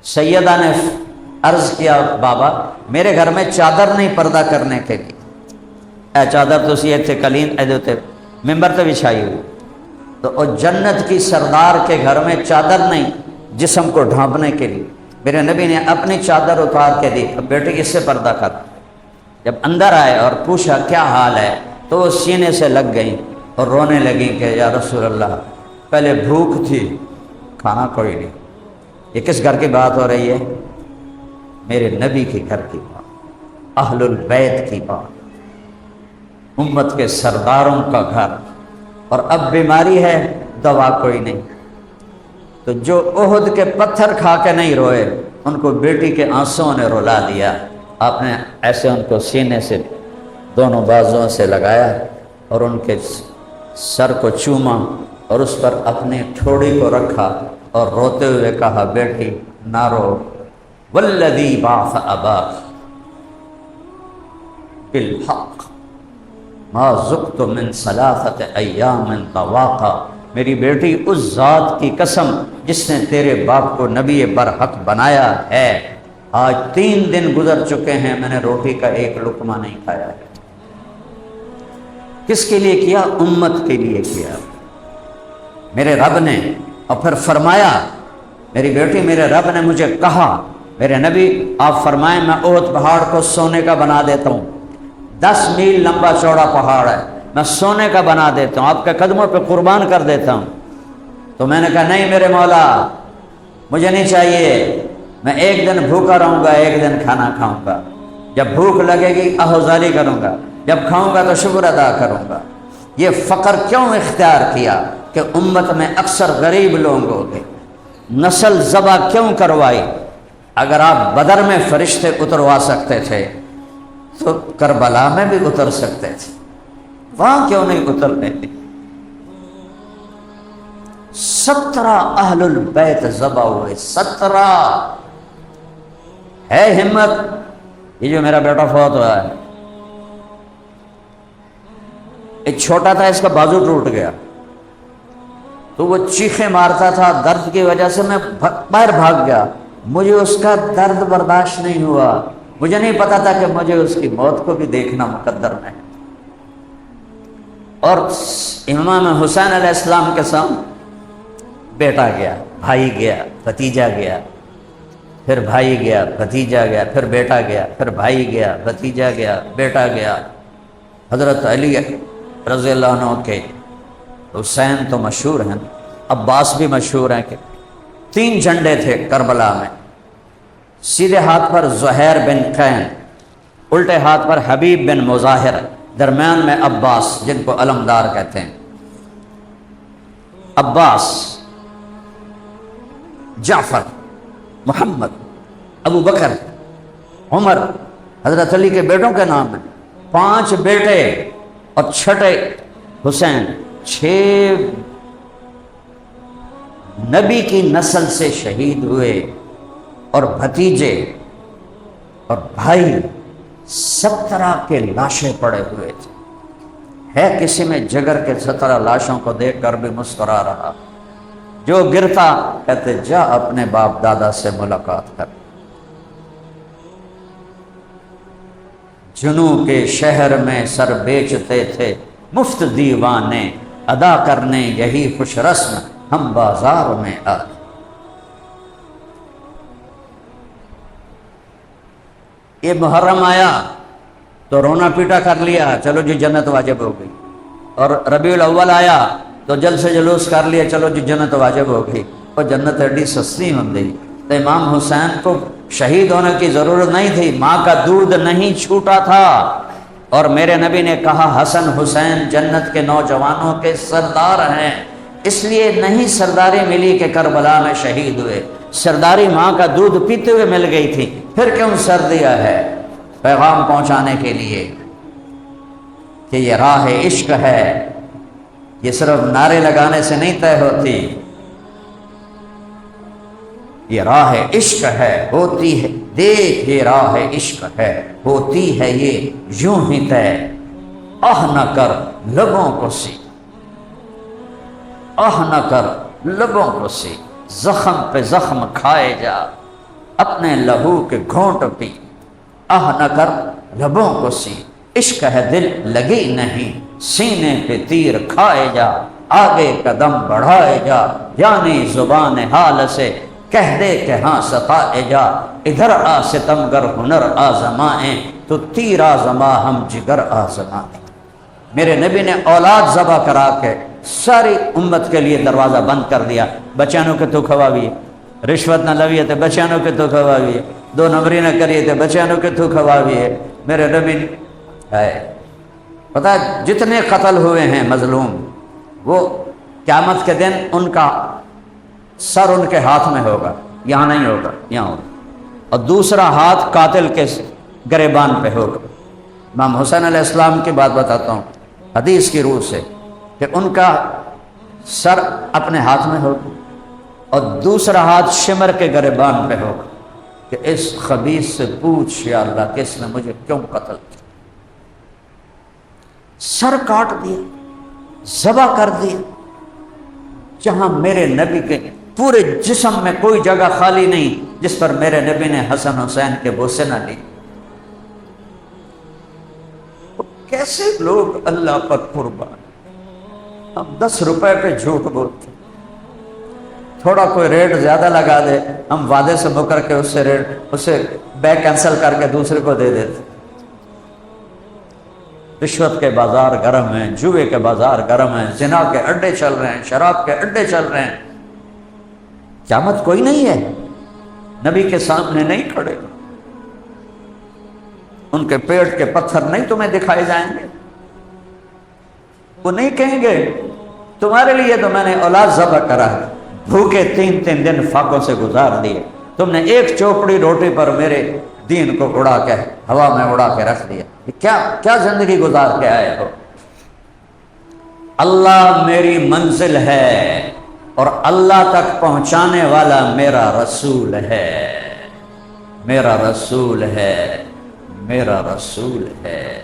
سیدہ نے عرض کیا بابا میرے گھر میں چادر نہیں پردہ کرنے کے لیے. اے چادر تسی ایتھے کلین ادھے ممبر تے بچھائی ہوئی. تو وہ جنت کی سردار کے گھر میں چادر نہیں جسم کو ڈھانپنے کے لیے. میرے نبی نے اپنی چادر اتار کے دی، اب بیٹی اس سے پردہ کر. جب اندر آئے اور پوچھا کیا حال ہے تو وہ سینے سے لگ گئیں اور رونے لگیں کہ یا رسول اللہ پہلے بھوک تھی، کھانا کوئی نہیں. یہ کس گھر کی بات ہو رہی ہے؟ میرے نبی کے گھر کی بات، اہل البیت کی بات، امت کے سرداروں کا گھر. اور اب بیماری ہے، دوا کوئی نہیں. تو جو احد کے پتھر کھا کے نہیں روئے ان کو بیٹی کے آنسوں نے رلا دیا. آپ نے ایسے ان کو سینے سے دونوں بازوؤں سے لگایا اور ان کے سر کو چوما اور اس پر اپنی ٹھوڑی کو رکھا اور روتے ہوئے کہا بیٹی نہ رو، والذی بعث اباک بالحق ما ذقت من ثلاثۃ ایام طواقا. میری بیٹی اس ذات کی قسم جس نے تیرے باپ کو نبی برحق بنایا ہے، آج 3 دن گزر چکے ہیں میں نے روٹی کا ایک لقمہ نہیں کھایا ہے. کس کے لیے کیا؟ امت کے لیے کیا. میرے رب نے، اور پھر فرمایا میری بیٹی میرے رب نے مجھے کہا میرے نبی آپ فرمائیں میں احد پہاڑ کو سونے کا بنا دیتا ہوں، 10 میل لمبا چوڑا پہاڑ ہے، میں سونے کا بنا دیتا ہوں، آپ کے قدموں پہ قربان کر دیتا ہوں۔ تو میں نے کہا نہیں میرے مولا مجھے نہیں چاہیے، میں ایک دن بھوکا رہوں گا، ایک دن کھانا کھاؤں گا، جب بھوک لگے گی احوزاری کروں گا، جب کھاؤں گا تو شکر ادا کروں گا۔ یہ فقر کیوں اختیار کیا کہ امت میں اکثر غریب لوگ ہو گئے، نسل ذبح کیوں کروائی؟ اگر آپ بدر میں فرشتے اتروا سکتے تھے تو کربلا میں بھی اتر سکتے تھے، وہاں کیوں نہیں اترنے دی؟ 17 اہل البیت ذبح ہوئے، 17 ہے ہمت۔ یہ جو میرا بیٹا فوت ہوا ہے، ایک چھوٹا تھا، اس کا بازو ٹوٹ گیا تو وہ چیخیں مارتا تھا درد کی وجہ سے، میں باہر بھاگ گیا، مجھے اس کا درد برداشت نہیں ہوا، مجھے نہیں پتا تھا کہ مجھے اس کی موت کو بھی دیکھنا مقدر میں۔ اور امام حسین علیہ السلام کے سامنے بیٹا گیا، بھائی گیا، بھتیجا گیا، پھر بھائی گیا، بھتیجا گیا، پھر بیٹا گیا، پھر بھائی گیا، بھتیجا گیا، بیٹا گیا۔ حضرت علی رضی اللہ عنہ کے حسین تو مشہور ہیں، عباس بھی مشہور ہیں کہ 3 جھنڈے تھے کربلا میں، سیدھے ہاتھ پر زہیر بن قین، الٹے ہاتھ پر حبیب بن مظاہر، درمیان میں عباس جن کو علمدار کہتے ہیں۔ عباس، جعفر، محمد، ابو بکر، عمر، حضرت علی کے بیٹوں کے نام ہیں، 5 بیٹے اور چھٹے حسین، 6 نبی کی نسل سے شہید ہوئے، اور بھتیجے اور بھائی 17 کے لاشیں پڑے ہوئے تھے۔ ہے کسی میں جگر کے 17 لاشوں کو دیکھ کر بھی مسکرا رہا، جو گرتا کہتے جا اپنے باپ دادا سے ملاقات کر۔ جنوں کے شہر میں سر بیچتے تھے مفت دیوانے، ادا کرنے یہی خوش رسم ہم بازار میں آئے۔ یہ محرم آیا تو رونا پیٹا کر لیا، چلو جی جنت واجب ہو گئی، اور ربیع الاول آیا تو جلد سے جلوس کر لیا، چلو جی جنت واجب ہو گئی، اور جنت ایڈی سستی ہوں گئی۔ تو امام حسین کو شہید ہونے کی ضرورت نہیں تھی، ماں کا دودھ نہیں چھوٹا تھا، اور میرے نبی نے کہا حسن حسین جنت کے نوجوانوں کے سردار ہیں، اس لیے نہیں سرداری ملی کہ کربلا میں شہید ہوئے، سرداری ماں کا دودھ پیتے ہوئے مل گئی تھی۔ پھر کیوں سر دیا ہے؟ پیغام پہنچانے کے لیے کہ یہ راہ عشق ہے، یہ صرف نعرے لگانے سے نہیں طے ہوتی، یہ راہ عشق ہے، ہوتی ہے دیکھ یہ راہ عشق ہے، ہوتی ہے یہ یوں ہی طے، آہ نہ کر لبوں کو سی، آہ نہ کر لبوں کو سی، زخم پہ زخم کھائے جا اپنے لہو کے گھونٹ پی، آہ نہ کر لبوں کو سی، عشق ہے دل لگی نہیں، سینے پہ تیر کھائے جا، آگے قدم بڑھائے جا، یعنی زبان حال سے کہہ دے کہ ہاں ستائے جا، ادھر آ ستمگر ہنر آزمائیں، تو تیر آزما ہم جگر آزمائیں۔ میرے نبی نے اولاد ذبح کرا کے ساری امت کے لیے دروازہ بند کر دیا، بچانوں کے تو کھواویے، رشوت نہ لویے تو بچانوں کے تو کھواویے، 2 نمبری نہ کریے تو بچانوں کے تو کھواویے۔ میرے نبی ہے پتہ ہے جتنے قتل ہوئے ہیں مظلوم، وہ قیامت کے دن ان کا سر ان کے ہاتھ میں ہوگا، یہاں نہیں ہوگا، یہاں ہوگا، اور دوسرا ہاتھ قاتل کے گریبان پہ ہوگا۔ امام حسین علیہ السلام کی بات بتاتا ہوں حدیث کی روح سے، کہ ان کا سر اپنے ہاتھ میں ہوگا اور دوسرا ہاتھ شمر کے گریبان پہ ہوگا کہ اس خبیث سے پوچھ یا اللہ کہ اس نے مجھے کیوں قتل کیا، سر کاٹ دیا، ذبح کر دیا، جہاں میرے نبی کے پورے جسم میں کوئی جگہ خالی نہیں جس پر میرے نبی نے حسن حسین کے بوسے نہ لی۔ کیسے لوگ اللہ پر قربان، ہم 10 روپے پہ جھوٹ بولتے، تھوڑا کوئی ریٹ زیادہ لگا دے، ہم وعدے سے مکر کے اسے بیک کینسل کر کے دوسرے کو دے دیتے۔ رشوت کے بازار گرم ہیں، جوئے کے بازار گرم ہیں، زنا کے اڈے چل رہے ہیں، شراب کے اڈے چل رہے ہیں۔ قیامت کوئی نہیں ہے، نبی کے سامنے نہیں کھڑے، ان کے پیٹ کے پتھر نہیں تمہیں دکھائے جائیں گے، وہ نہیں کہیں گے تمہارے لیے تو میں نے اولاد ذبح کرا ہے، بھوکے 3 دن فاقوں سے گزار دیے، تم نے ایک چوپڑی روٹی پر میرے دین کو اڑا کے ہوا میں اڑا کے رکھ دیا، کیا زندگی گزار کے آئے ہو؟ اللہ میری منزل ہے اور اللہ تک پہنچانے والا میرا رسول ہے، میرا رسول ہے، میرا رسول ہے،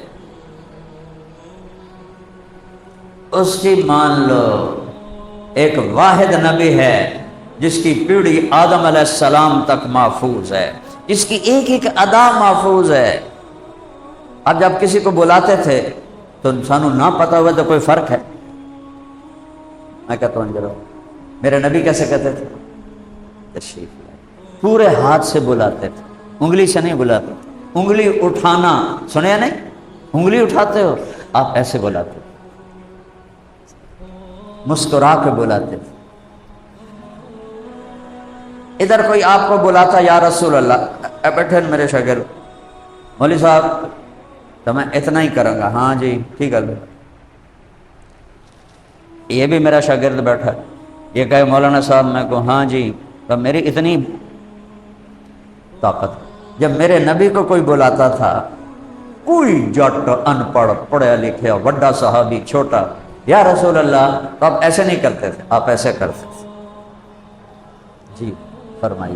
اس کی مان لو۔ ایک واحد نبی ہے جس کی پیڑھی آدم علیہ السلام تک محفوظ ہے، جس کی ایک ایک ادا محفوظ ہے۔ اب جب کسی کو بلاتے تھے تو انسانوں نہ پتا ہوا تو کوئی فرق ہے؟ میں کہتا ہوں جلو میرے نبی کیسے کہتے تھے؟ تشریف لائے، پورے ہاتھ سے بلاتے تھے، انگلی سے نہیں بلاتے تھے۔ انگلی اٹھانا سنیا نہیں؟ انگلی اٹھاتے ہو آپ، ایسے بلاتے تھے، مسکرا کے بلاتے تھے۔ ادھر کوئی آپ کو بلاتا یا رسول اللہ، بیٹھے میرے شاگرد، مولوی صاحب تو میں اتنا ہی کروں گا، ہاں جی ٹھیک ہے۔ یہ بھی میرا شاگرد بیٹھا، یہ کہے مولانا صاحب، میں کو ہاں جی، تو میری اتنی طاقت۔ جب میرے نبی کو کوئی بلاتا تھا، کوئی جٹ ان پڑھ پڑھا لکھا بڑا صحابی چھوٹا، یا رسول اللہ، تو آپ ایسے نہیں کرتے تھے، آپ ایسے کرتے تھے۔ جی فرمائیے،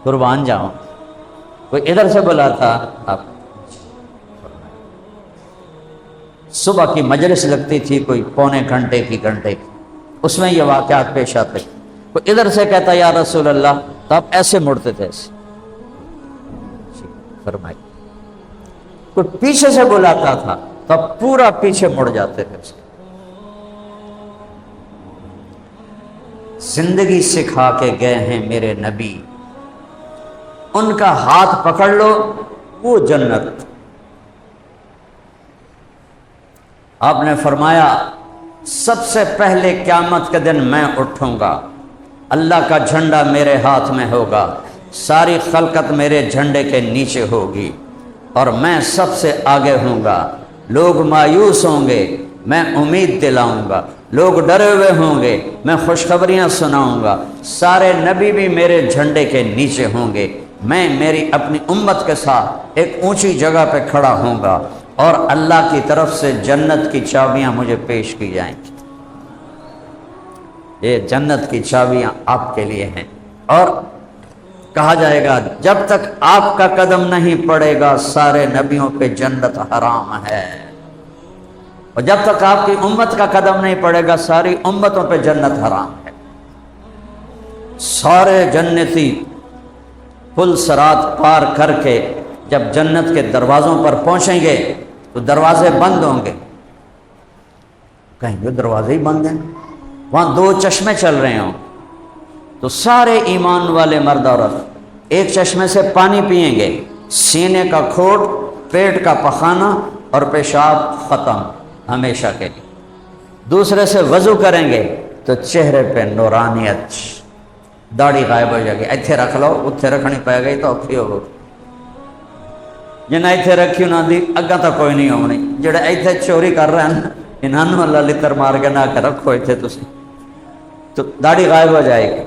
قربان جاؤں۔ کوئی ادھر سے بلاتا آپ، صبح کی مجلس لگتی تھی کوئی پونے گھنٹے کی، اس میں یہ واقعات پیش آتے، کوئی ادھر سے کہتا یا رسول اللہ تو آپ ایسے مڑتے تھے، ایسے۔ فرمائی، کوئی پیچھے سے بلاتا تھا تو آپ پورا پیچھے مڑ جاتے تھے۔ زندگی سکھا کے گئے ہیں میرے نبی، ان کا ہاتھ پکڑ لو وہ جنت۔ آپ نے فرمایا سب سے پہلے قیامت کے دن میں اٹھوں گا، اللہ کا جھنڈا میرے ہاتھ میں ہوگا، ساری خلقت میرے جھنڈے کے نیچے ہوگی اور میں سب سے آگے ہوں گا۔ لوگ مایوس ہوں گے، میں امید دلاؤں گا، لوگ ڈرے ہوئے ہوں گے، میں خوشخبریاں سناؤں گا، سارے نبی بھی میرے جھنڈے کے نیچے ہوں گے، میں میری اپنی امت کے ساتھ ایک اونچی جگہ پہ کھڑا ہوں گا اور اللہ کی طرف سے جنت کی چابیاں مجھے پیش کی جائیں گی۔ یہ جنت کی چابیاں آپ کے لیے ہیں، اور کہا جائے گا جب تک آپ کا قدم نہیں پڑے گا سارے نبیوں پہ جنت حرام ہے، اور جب تک آپ کی امت کا قدم نہیں پڑے گا ساری امتوں پہ جنت حرام ہے۔ سارے جنتی پل صراط پار کر کے جب جنت کے دروازوں پر پہنچیں گے تو دروازے بند ہوں گے، کہیں گے دروازے ہی بند ہیں، وہاں 2 چشمے چل رہے ہوں، تو سارے ایمان والے مرد عورت ایک چشمے سے پانی پئیں گے، سینے کا کھوٹ، پیٹ کا پخانہ اور پیشاب ختم ہمیشہ کے لیے۔ دوسرے سے وضو کریں گے تو چہرے پہ نورانیت، داڑھی غائب ہو جائے گی، ایتھے رکھ لو اتھے رکھنی پائے گئی تو اوکھی ہو، جنہیں ایتھے رکھی انہوں دی اگاں تو کوئی نہیں ہونی، جڑے ایتھے چوری کر رہے ہیں انہوں اللہ لتر مار کے نہ کر رکھو ایتھے تسی، تو داڑھی غائب ہو جائے گی،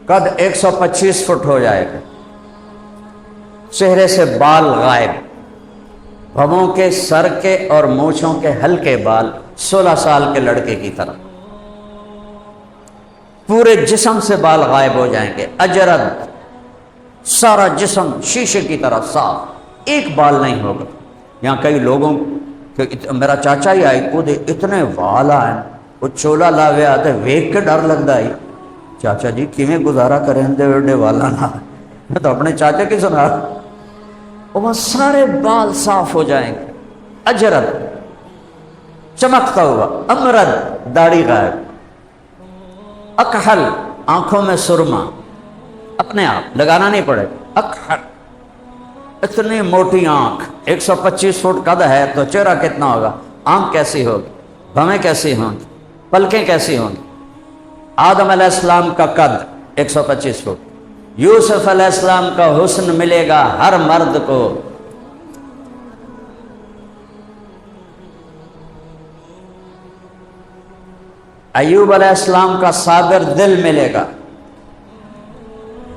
قد 125 فٹ ہو جائے گا، چہرے سے بال غائب، بھووں کے، سر کے اور مونچھوں کے ہلکے بال 16 سال کے لڑکے کی طرح، پورے جسم سے بال غائب ہو جائیں گے، اجرد، سارا جسم شیشے کی طرح صاف، ایک بال نہیں ہوگا۔ یہاں کئی لوگوں کہ میرا چاچا ہی آئی وہ اتنے وال آئے، وہ چولا لاوے آتے ویک کے ڈر لگتا ہے، چاچا جی کیویں گزارا کریں دے وڈے والا نہ، میں تو اپنے چاچا کی سنا، وہ سارے بال صاف ہو جائیں گے، اجرت، چمکتا ہوا، امرد داڑھی غائب، اکحل آنکھوں میں سرما، اپنے آپ لگانا نہیں پڑے، اکحل اتنی موٹی آنکھ، 125 فٹ قد ہے تو چہرہ کتنا ہوگا، آنکھ کیسی ہوگی، بھویں کیسی ہوں گی، پلکیں کیسی ہوں گی۔ آدم علیہ السلام کا قد 125 فٹ، یوسف علیہ السلام کا حسن ملے گا ہر مرد کو۔ ایوب علیہ السلام کا صابر دل ملے گا،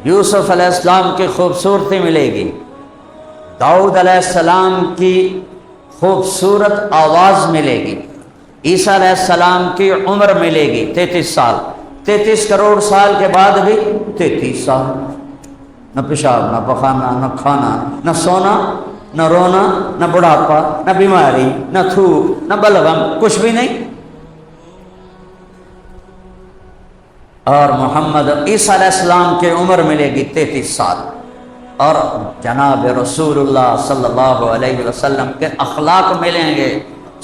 یوسف علیہ السلام کی خوبصورتی ملے گی، داؤد علیہ السلام کی خوبصورت آواز ملے گی، عیسیٰ علیہ السلام کی عمر ملے گی 33 سال، 33 کروڑ سال کے بعد بھی 33 سال، نہ پیشاب، نہ پخانا، نہ کھانا، نہ سونا، نہ رونا، نہ بڑھاپا، نہ بیماری، نہ تھوک، نہ بلغم، کچھ بھی نہیں۔ اور محمد عیسیٰ علیہ السلام کی عمر ملے گی 33 سال، اور جناب رسول اللہ صلی اللہ علیہ وسلم کے اخلاق ملیں گے،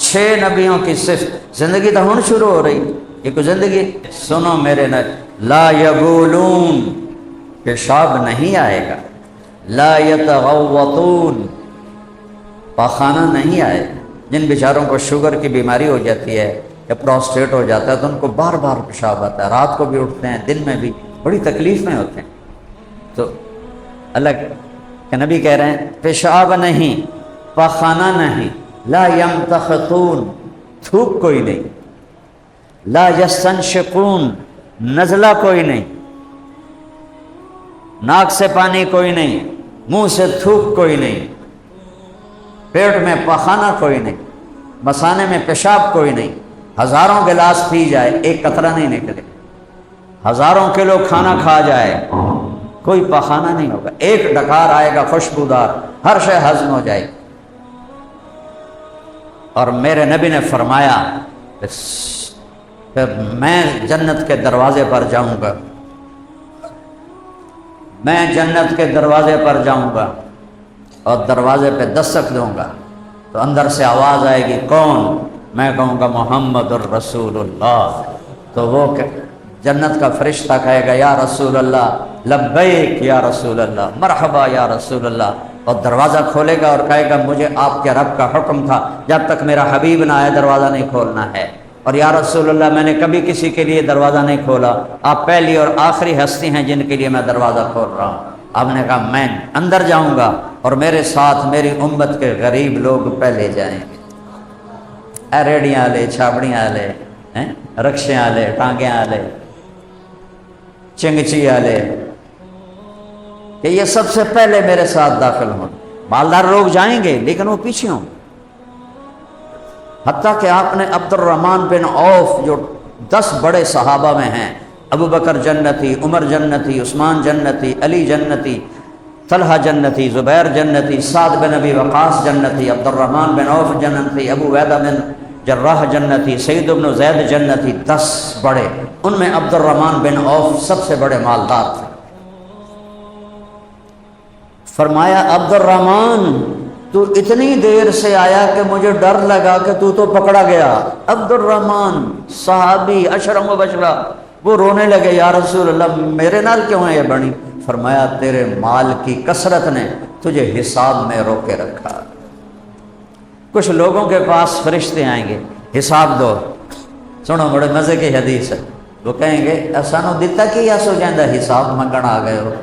6 نبیوں کی صفت۔ زندگی تو ہن شروع ہو رہی، یہ کوئی زندگی سنو میرے نبی، لا یبولون، پیشاب نہیں آئے گا، لا یتغوطون، پاخانہ نہیں آئے گا۔ جن بیچاروں کو شوگر کی بیماری ہو جاتی ہے یا پروسٹیٹ ہو جاتا ہے تو ان کو بار بار پیشاب آتا ہے، رات کو بھی اٹھتے ہیں، دن میں بھی، بڑی تکلیف میں ہوتے ہیں۔ تو اللہ کے نبی کہہ رہے ہیں پیشاب نہیں، پاخانہ نہیں، لا یمتخطون، تھوک کوئی نہیں، لا یستنشقون، نزلہ کوئی نہیں، ناک سے پانی کوئی نہیں، منہ سے تھوک کوئی نہیں، پیٹ میں پاخانہ کوئی نہیں، مثانے میں پیشاب کوئی نہیں۔ ہزاروں گلاس پی جائے ایک قطرہ نہیں نکلے، ہزاروں کلو کھانا کھا جائے کوئی پاخانہ نہیں ہوگا، ایک ڈکار آئے گا خوشبودار، ہر شے ہضم ہو جائے گی۔ اور میرے نبی نے فرمایا پھر میں جنت کے دروازے پر جاؤں گا، میں جنت کے دروازے پر جاؤں گا اور دروازے پہ دستک دوں گا تو اندر سے آواز آئے گی، کون؟ میں کہوں گا محمد الرسول اللہ، تو وہ جنت کا فرشتہ کہے گا یا رسول اللہ، لبیک یا رسول اللہ، مرحبا یا رسول اللہ، اور دروازہ کھولے گا اور کہے گا مجھے آپ کے رب کا حکم تھا جب تک میرا حبیب نہ آئے دروازہ نہیں کھولنا ہے، اور یا رسول اللہ میں نے کبھی کسی کے لیے دروازہ نہیں کھولا، آپ پہلی اور آخری ہستی ہیں جن کے لیے میں دروازہ کھول رہا ہوں۔ آپ نے کہا میں اندر جاؤں گا اور میرے ساتھ میری امت کے غریب لوگ پہلے جائیں گے، ریڑیاں والے، چھاپڑیاں والے، رکشے والے، ٹانگیں والے، چنگچی والے، کہ یہ سب سے پہلے میرے ساتھ داخل ہوں۔ مالدار لوگ جائیں گے لیکن وہ پیچھے ہوں، حتیٰ کہ آپ نے عبد الرحمن بن عوف جو 10 بڑے صحابہ میں ہیں، ابو بکر جنتی، عمر جنتی، عثمان جنتی، علی جنتی، طلحہ جنتی، زبیر جنتی، سعد بن ابی وقاص جنتی، عبد الرحمن بن عوف جنتی، ابو عبیدہ بن جراح جنتی، سعید بن زید جنتی، 10 بڑے، ان میں عبد الرحمن بن عوف سب سے بڑے مالدار تھے۔ فرمایا عبد الرحمن تو اتنی دیر سے آیا کہ مجھے ڈر لگا کہ تو پکڑا گیا۔ عبد الرحمن صحابی عشرہ مبشرہ، وہ رونے لگے، یا رسول اللہ میرے نال کیوں ہے یہ بنی؟ فرمایا تیرے مال کی کثرت نے تجھے حساب میں روکے رکھا۔ کچھ لوگوں کے پاس فرشتے آئیں گے، حساب دو، سنو بڑے مزے کی حدیث ہے، وہ کہیں گے سانو دتا کی ایسو جاندہ حساب منگن آ گئے ہو۔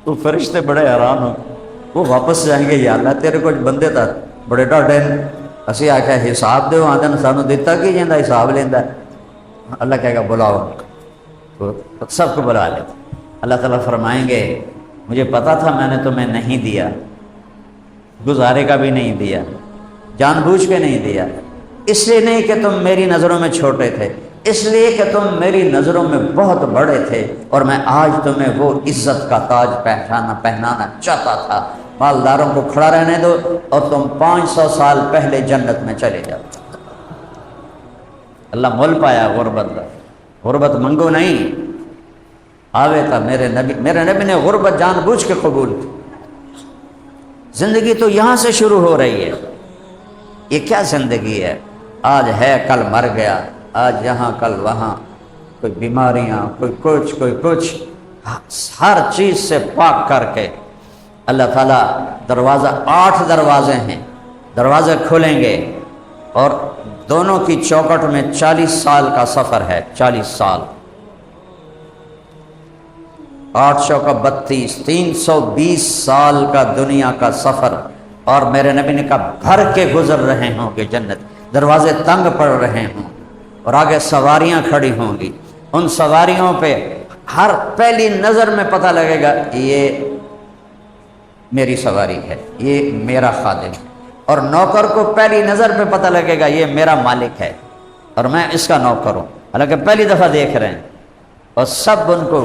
تو فرشتے بڑے حیران ہو، وہ واپس جائیں گے، یا اللہ تیرے کچھ بندے تھا بڑے ڈاڈے اسی آکھا حساب دے آدھن سانو دیتا کی جاندہ حساب لیندہ ہے۔ اللہ کہے گا بلاؤ، تو سب کو بلا لیتا۔ اللہ تعالیٰ فرمائیں گے مجھے پتا تھا میں نے تمہیں نہیں دیا، گزارے کا بھی نہیں دیا، جان بوجھ کے نہیں دیا، اس لیے نہیں کہ تم میری نظروں میں چھوٹے تھے، اس لیے کہ تم میری نظروں میں بہت بڑے تھے اور میں آج تمہیں وہ عزت کا تاج پہنانا چاہتا تھا۔ مالداروں کو کھڑا رہنے دو اور تم 500 سال پہلے جنت میں چلے جاؤ۔ اللہ مول پایا غربت کا، غربت منگو نہیں، آوے تھا میرے نبی نے غربت جان بوجھ کے قبول کی۔ زندگی تو یہاں سے شروع ہو رہی ہے، یہ کیا زندگی ہے؟ آج ہے کل مر گیا، آج یہاں کل وہاں، کوئی بیماریاں، کوئی کچھ، ہر چیز سے پاک کر کے اللہ تعالیٰ دروازہ 8 دروازے ہیں، دروازے کھلیں گے اور دونوں کی چوکٹ میں 40 سال کا سفر ہے، 40 سال، 8 چوکا 32، 320 سال کا دنیا کا سفر، اور میرے نبی نے کہا بھر کے گزر رہے ہوں گے جنت، دروازے تنگ پڑ رہے ہوں اور آگے سواریاں کھڑی ہوں گی، ان سواریوں پہ ہر پہلی نظر میں پتہ لگے گا یہ میری سواری ہے، یہ میرا خادم ہے، اور نوکر کو پہلی نظر پہ پتہ لگے گا یہ میرا مالک ہے اور میں اس کا نوکر ہوں، حالانکہ پہلی دفعہ دیکھ رہے ہیں، اور سب ان کو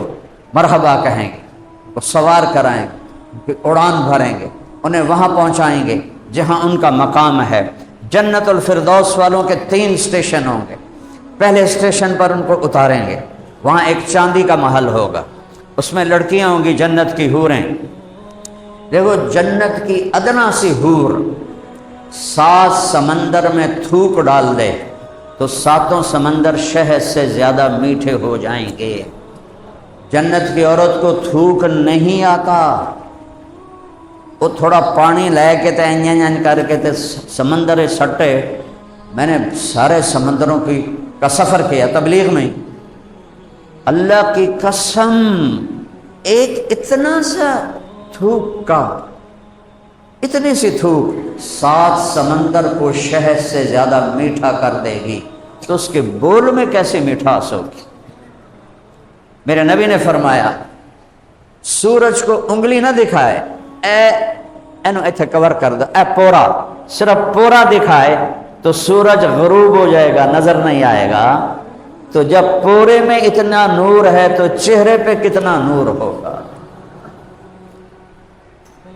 مرحبا کہیں گے، ان کو سوار کرائیں گے، ان کی اڑان بھریں گے، انہیں وہاں پہنچائیں گے جہاں ان کا مقام ہے۔ جنت الفردوس والوں کے 3 اسٹیشن ہوں گے، پہلے اسٹیشن پر ان کو اتاریں گے، وہاں ایک چاندی کا محل ہوگا، اس میں لڑکیاں ہوں گی جنت کی حوریں۔ دیکھو جنت کی ادنا سی حور 7 سمندر میں تھوک ڈال دے تو 7 سمندر شہد سے زیادہ میٹھے ہو جائیں گے۔ جنت کی عورت کو تھوک نہیں آتا، وہ تھوڑا پانی لے کے تے انجن کر کے تے سمندر سٹے، میں نے سارے سمندروں کا سفر کیا تبلیغ میں، اللہ کی قسم ایک اتنا سا تھوک کا، اتنی سی تھوک 7 سمندر کو شہد سے زیادہ میٹھا کر دے گی، تو اس کے بول میں کیسے مٹھاس ہوگی۔ میرے نبی نے فرمایا سورج کو انگلی نہ دکھائے، اینو ایتھے کور کر دو، اے پورا، صرف پورا دکھائے تو سورج غروب ہو جائے گا، نظر نہیں آئے گا، تو جب پورے میں اتنا نور ہے تو چہرے پہ کتنا نور ہوگا۔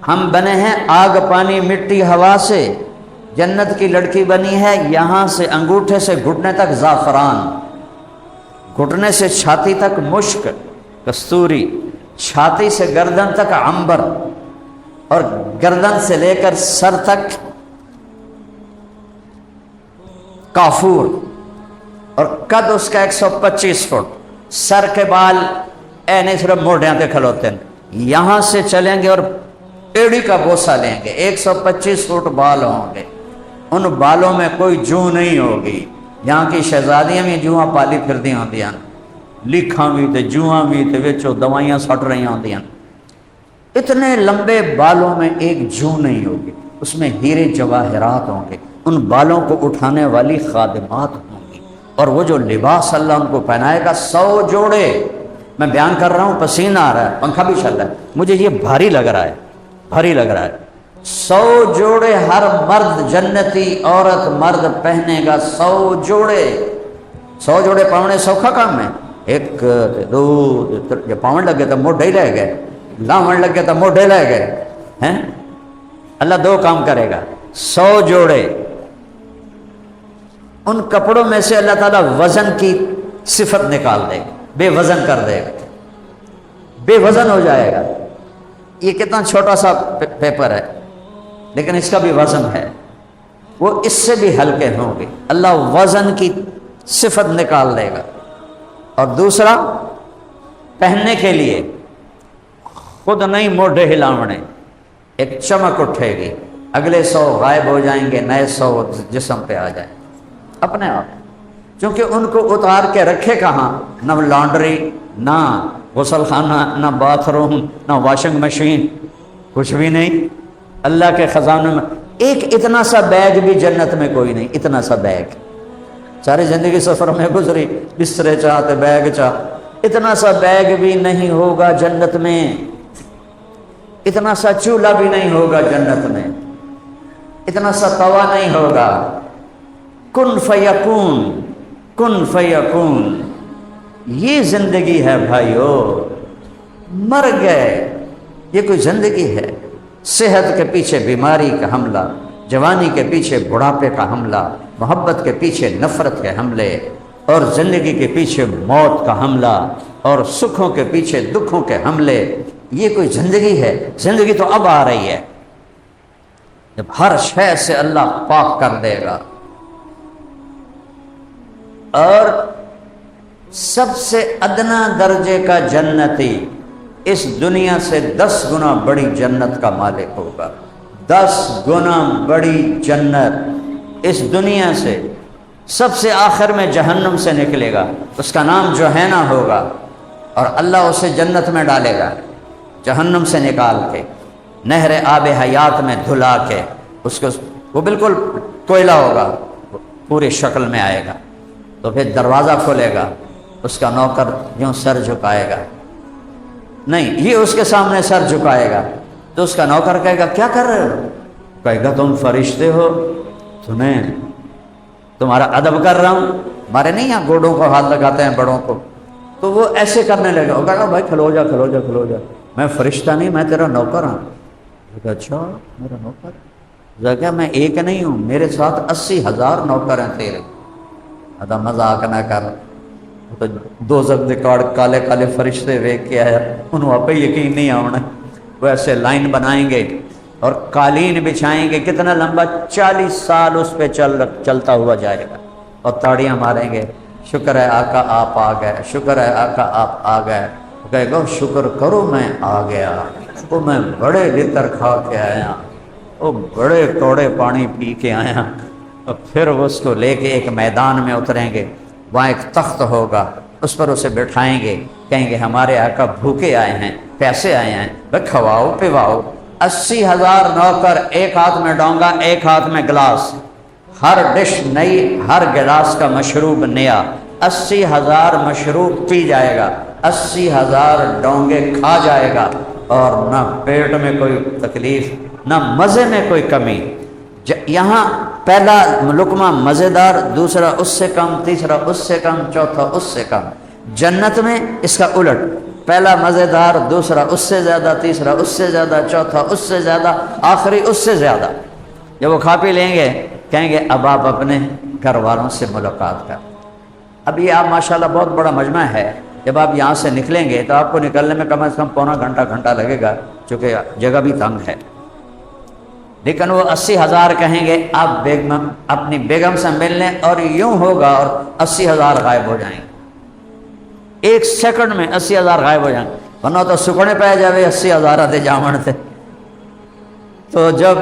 ہم بنے ہیں آگ پانی مٹی ہوا سے، جنت کی لڑکی بنی ہے یہاں سے انگوٹھے سے گھٹنے تک زعفران، گھٹنے سے چھاتی تک مشک کستوری، چھاتی سے گردن تک عنبر، اور گردن سے لے کر سر تک کافور، اور قد اس کا 125 فٹ، سر کے بال نہیں صرف موڈیاں تے کھلوتے ہیں، یہاں سے چلیں گے اور ایڑی کا بوسہ لیں گے، 125 فٹ بال ہوں گے، ان بالوں میں کوئی جو نہیں ہوگی۔ یہاں کی شہزادیاں بھی جواں پالی پھر دی ہوندیاں، لکھاں بھی تے جواں بھی تے وچوں دوائیاں سٹ رہی ہوندیاں، اتنے لمبے بالوں میں ایک جو نہیں ہوگی، اس میں ہیرے جواہرات ہوں گے، ان بالوں کو اٹھانے والی خادمات ہوں گی، اور وہ جو لباس اللہ ان کو پہنائے گا 100 جوڑے، میں بیان کر رہا ہوں پسینہ آ رہا ہے، پنکھا بھی چل رہا ہے، مجھے یہ بھاری لگ رہا ہے، بھاری لگ رہا ہے، 100 جوڑے ہر مرد، جنتی عورت مرد پہنے گا 100 جوڑے، 100 جوڑے پاؤنے سوکھا کام ہے، 1 2 جب پاؤن لگ گئے تو موڈے ہی رہ گئے، لاؤن لگ گئے تو موڈے رہ گئے ہیں، اللہ 2 کام کرے گا، 100 جوڑے۔ ان کپڑوں میں سے اللہ تعالیٰ وزن کی صفت نکال دے گا، بے وزن کر دے گا، بے وزن ہو جائے گا۔ یہ کتنا چھوٹا سا پیپر ہے لیکن اس کا بھی وزن ہے، وہ اس سے بھی ہلکے ہوں گے، اللہ وزن کی صفت نکال دے گا۔ اور دوسرا، پہننے کے لیے خود نہیں موڈے ہلاونے، ایک چمک اٹھے گی، اگلے 100 غائب ہو جائیں گے، نئے 100 جسم پہ آ جائیں اپنے آپ، کیونکہ ان کو اتار کے رکھے کہاں، نہ لانڈری، نہ غسل خانہ، نہ باتھ روم، نہ واشنگ مشین، کچھ بھی نہیں، اللہ کے خزانے میں ایک اتنا سا بیگ بھی جنت میں کوئی نہیں، اتنا سا بیگ، ساری زندگی سفر میں گزری، بسترے چاہتے بیگ چاہ، اتنا سا بیگ بھی نہیں ہوگا جنت میں، اتنا سا چولہا بھی نہیں ہوگا جنت میں، اتنا سا توا نہیں ہوگا، کن فیکون، کن فیکون، یہ زندگی ہے بھائیو، مر گئے، یہ کوئی زندگی ہے؟ صحت کے پیچھے بیماری کا حملہ، جوانی کے پیچھے بڑھاپے کا حملہ، محبت کے پیچھے نفرت کے حملے، اور زندگی کے پیچھے موت کا حملہ، اور سکھوں کے پیچھے دکھوں کے حملے، یہ کوئی زندگی ہے؟ زندگی تو اب آ رہی ہے، جب ہر شے سے اللہ پاک کر دے گا، اور سب سے ادنا درجے کا جنتی اس دنیا سے 10 گنا بڑی جنت کا مالک ہوگا، 10 گنا بڑی جنت اس دنیا سے، سب سے آخر میں جہنم سے نکلے گا، اس کا نام جوہینہ ہوگا، اور اللہ اسے جنت میں ڈالے گا جہنم سے نکال کے، نہر آب حیات میں دھلا کے، اس کو وہ بالکل کوئلہ ہوگا، پوری شکل میں آئے گا، تو پھر دروازہ کھولے گا، اس کا نوکر یوں سر جھکائے گا، نہیں یہ اس کے سامنے سر جھکائے گا، تو اس کا نوکر کہے گا کیا کر رہے ہو؟ کہے گا تم فرشتے ہو، تمہارا ادب کر رہا ہوں، ہمارے نہیں یہاں گوڑوں کو ہاتھ لگاتے ہیں بڑوں کو، تو وہ ایسے کرنے لگے، وہ کہا بھائی کھلو جا کھلو جا کھلو جا، میں فرشتہ نہیں، میں تیرا نوکر ہوں۔ اچھا میرا نوکر؟ کیا میں ایک نہیں ہوں، میرے ساتھ 80,000 نوکر ہیں تیرے۔ ادا مذاق نہ کر، تو دوزخ دے کالے کالے فرشتے ویکھ کے آیا، انہوں آپ پہ یقین نہیں آنا، وہ ایسے لائن بنائیں گے اور قالین بچھائیں گے، کتنا لمبا، 40 سال اس پہ چلتا ہوا جائے گا، اور تاڑیاں ماریں گے، شکر ہے آقا آپ آ گئے، شکر ہے آقا آپ آ گئے، کہے گا شکر کرو میں آ گیا، وہ میں بڑے لطر کھا کے آیا، وہ بڑے کوڑے پانی پی کے آیا، اور پھر وہ اس کو لے کے ایک میدان میں اتریں گے، وہاں ایک تخت ہوگا، اس پر اسے بٹھائیں گے، کہیں گے ہمارے آقا بھوکے آئے ہیں، پیسے آئے ہیں، بھائی کھواؤ پواؤ۔ 80,000 نوکر، ایک ہاتھ میں ڈونگا ایک ہاتھ میں گلاس، ہر ڈش نئی، ہر گلاس کا مشروب نیا، 80,000 مشروب پی جائے گا، 80,000 ڈونگے کھا جائے گا، اور نہ پیٹ میں کوئی تکلیف، نہ مزے میں کوئی کمی۔ یہاں پہلا لقمہ مزیدار، دوسرا اس سے کم، تیسرا اس سے کم، چوتھا اس سے کم۔ جنت میں اس کا الٹ، پہلا مزیدار، دوسرا اس سے زیادہ، تیسرا اس سے زیادہ، چوتھا اس سے زیادہ، آخری اس سے زیادہ۔ جب وہ کھا پی لیں گے کہیں گے اب آپ اپنے گھر والوں سے ملاقات کر۔ اب یہ آپ ماشاءاللہ بہت بڑا مجمع ہے، جب آپ یہاں سے نکلیں گے تو آپ کو نکلنے میں کم از کم پونا گھنٹہ لگے گا، چونکہ جگہ بھی تنگ ہے، لیکن وہ 80,000 کہیں گے آپ اپنی بیگم سے مل لیں، اور یوں ہوگا اور 80,000 غائب ہو جائیں گے، ایک سیکنڈ میں 80,000 غائب ہو جائیں گے، ورنہ تو سکڑے پہ جاوے 80,000 آتے جامن تھے۔ تو جب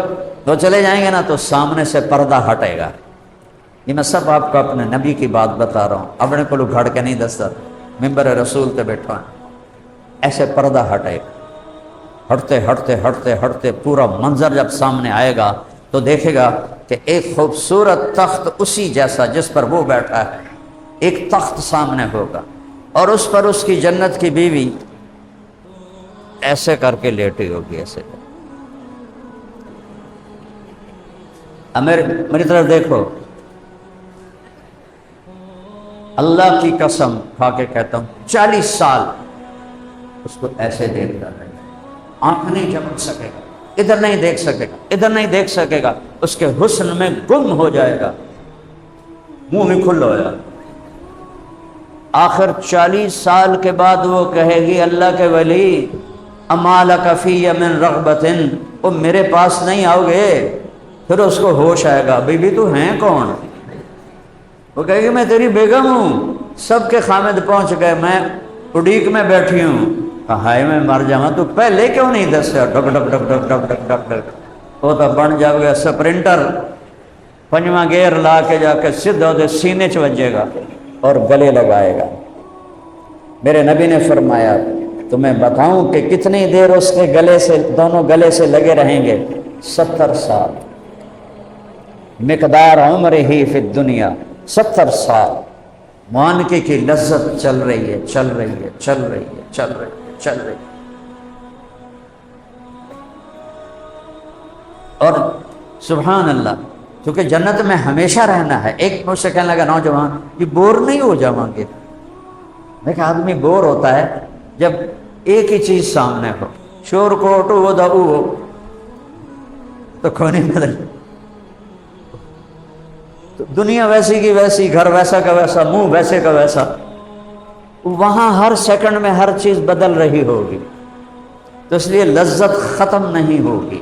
وہ چلے جائیں گے نا تو سامنے سے پردہ ہٹے گا، یہ میں سب آپ کو اپنے نبی کی بات بتا رہا ہوں، اپنے کو گھڑ کے نہیں دستا، ممبر رسول تے بیٹھا ہے، ایسے پردہ ہٹے گا، ہٹتے ہٹتے ہٹتے ہٹتے پورا منظر جب سامنے آئے گا تو دیکھے گا کہ ایک خوبصورت تخت اسی جیسا جس پر وہ بیٹھا ہے، ایک تخت سامنے ہوگا، اور اس پر اس کی جنت کی بیوی ایسے کر کے لیٹی ہوگی، ایسے کر۔ اب میری طرف دیکھو، اللہ کی قسم کھا کے کہتا ہوں 40 سال اس کو ایسے دیکھتا رہے، آنکھ نہیں جھپک سکے گا، ادھر نہیں دیکھ سکے گا، ادھر نہیں دیکھ سکے گا، اس کے حسن میں گم ہو جائے گا، منہ نہیں کھل ہویا۔ آخر 40 سال کے بعد وہ کہے گی اللہ کے ولی اما لک فی من رغبت، وہ میرے پاس نہیں آؤ گے؟ پھر اس کو ہوش آئے گا، بی بی تو ہیں کون؟ وہ کہے گی میں تیری بیگم ہوں، سب کے خامد پہنچ گئے، میں اڈیک میں بیٹھی ہوں۔ ہائے میں مر جاواں، تو پہلے کیوں نہیں دسیا؟ ڈک ڈک ڈک ڈک ڈک ڈک ڈک ڈک، وہ تو بن جائے گا سپرنٹر، 5واں گیئر لا کے جا کے سیدھا دے سینے چ وجے گا اور گلے لگائے گا۔ میرے نبی نے فرمایا تمہیں بتاؤں کہ کتنی دیر اس کے گلے سے، دونوں گلے سے لگے رہیں گے؟ 70 سال، مقدار عمر ہی فی الدنیا، 70 سال معانقے کی لذت چل رہی ہے، چل رہی ہے، چل رہی ہے، چل رہی ہے، چل رہی ہے۔ اور سبحان اللہ، کیونکہ جنت میں ہمیشہ رہنا ہے۔ ایک مجھ سے کہنے لگا نوجوان یہ بور نہیں ہو جاؤں گے؟ میں کہ آدمی بور ہوتا ہے جب ایک ہی چیز سامنے ہو، شور کوٹو وہ دبو ہو تو کھونے بدل، تو دنیا ویسی کی ویسی، گھر ویسا کا ویسا، منہ ویسے کا ویسا، وہاں ہر سیکنڈ میں ہر چیز بدل رہی ہوگی، تو اس لیے لذت ختم نہیں ہوگی۔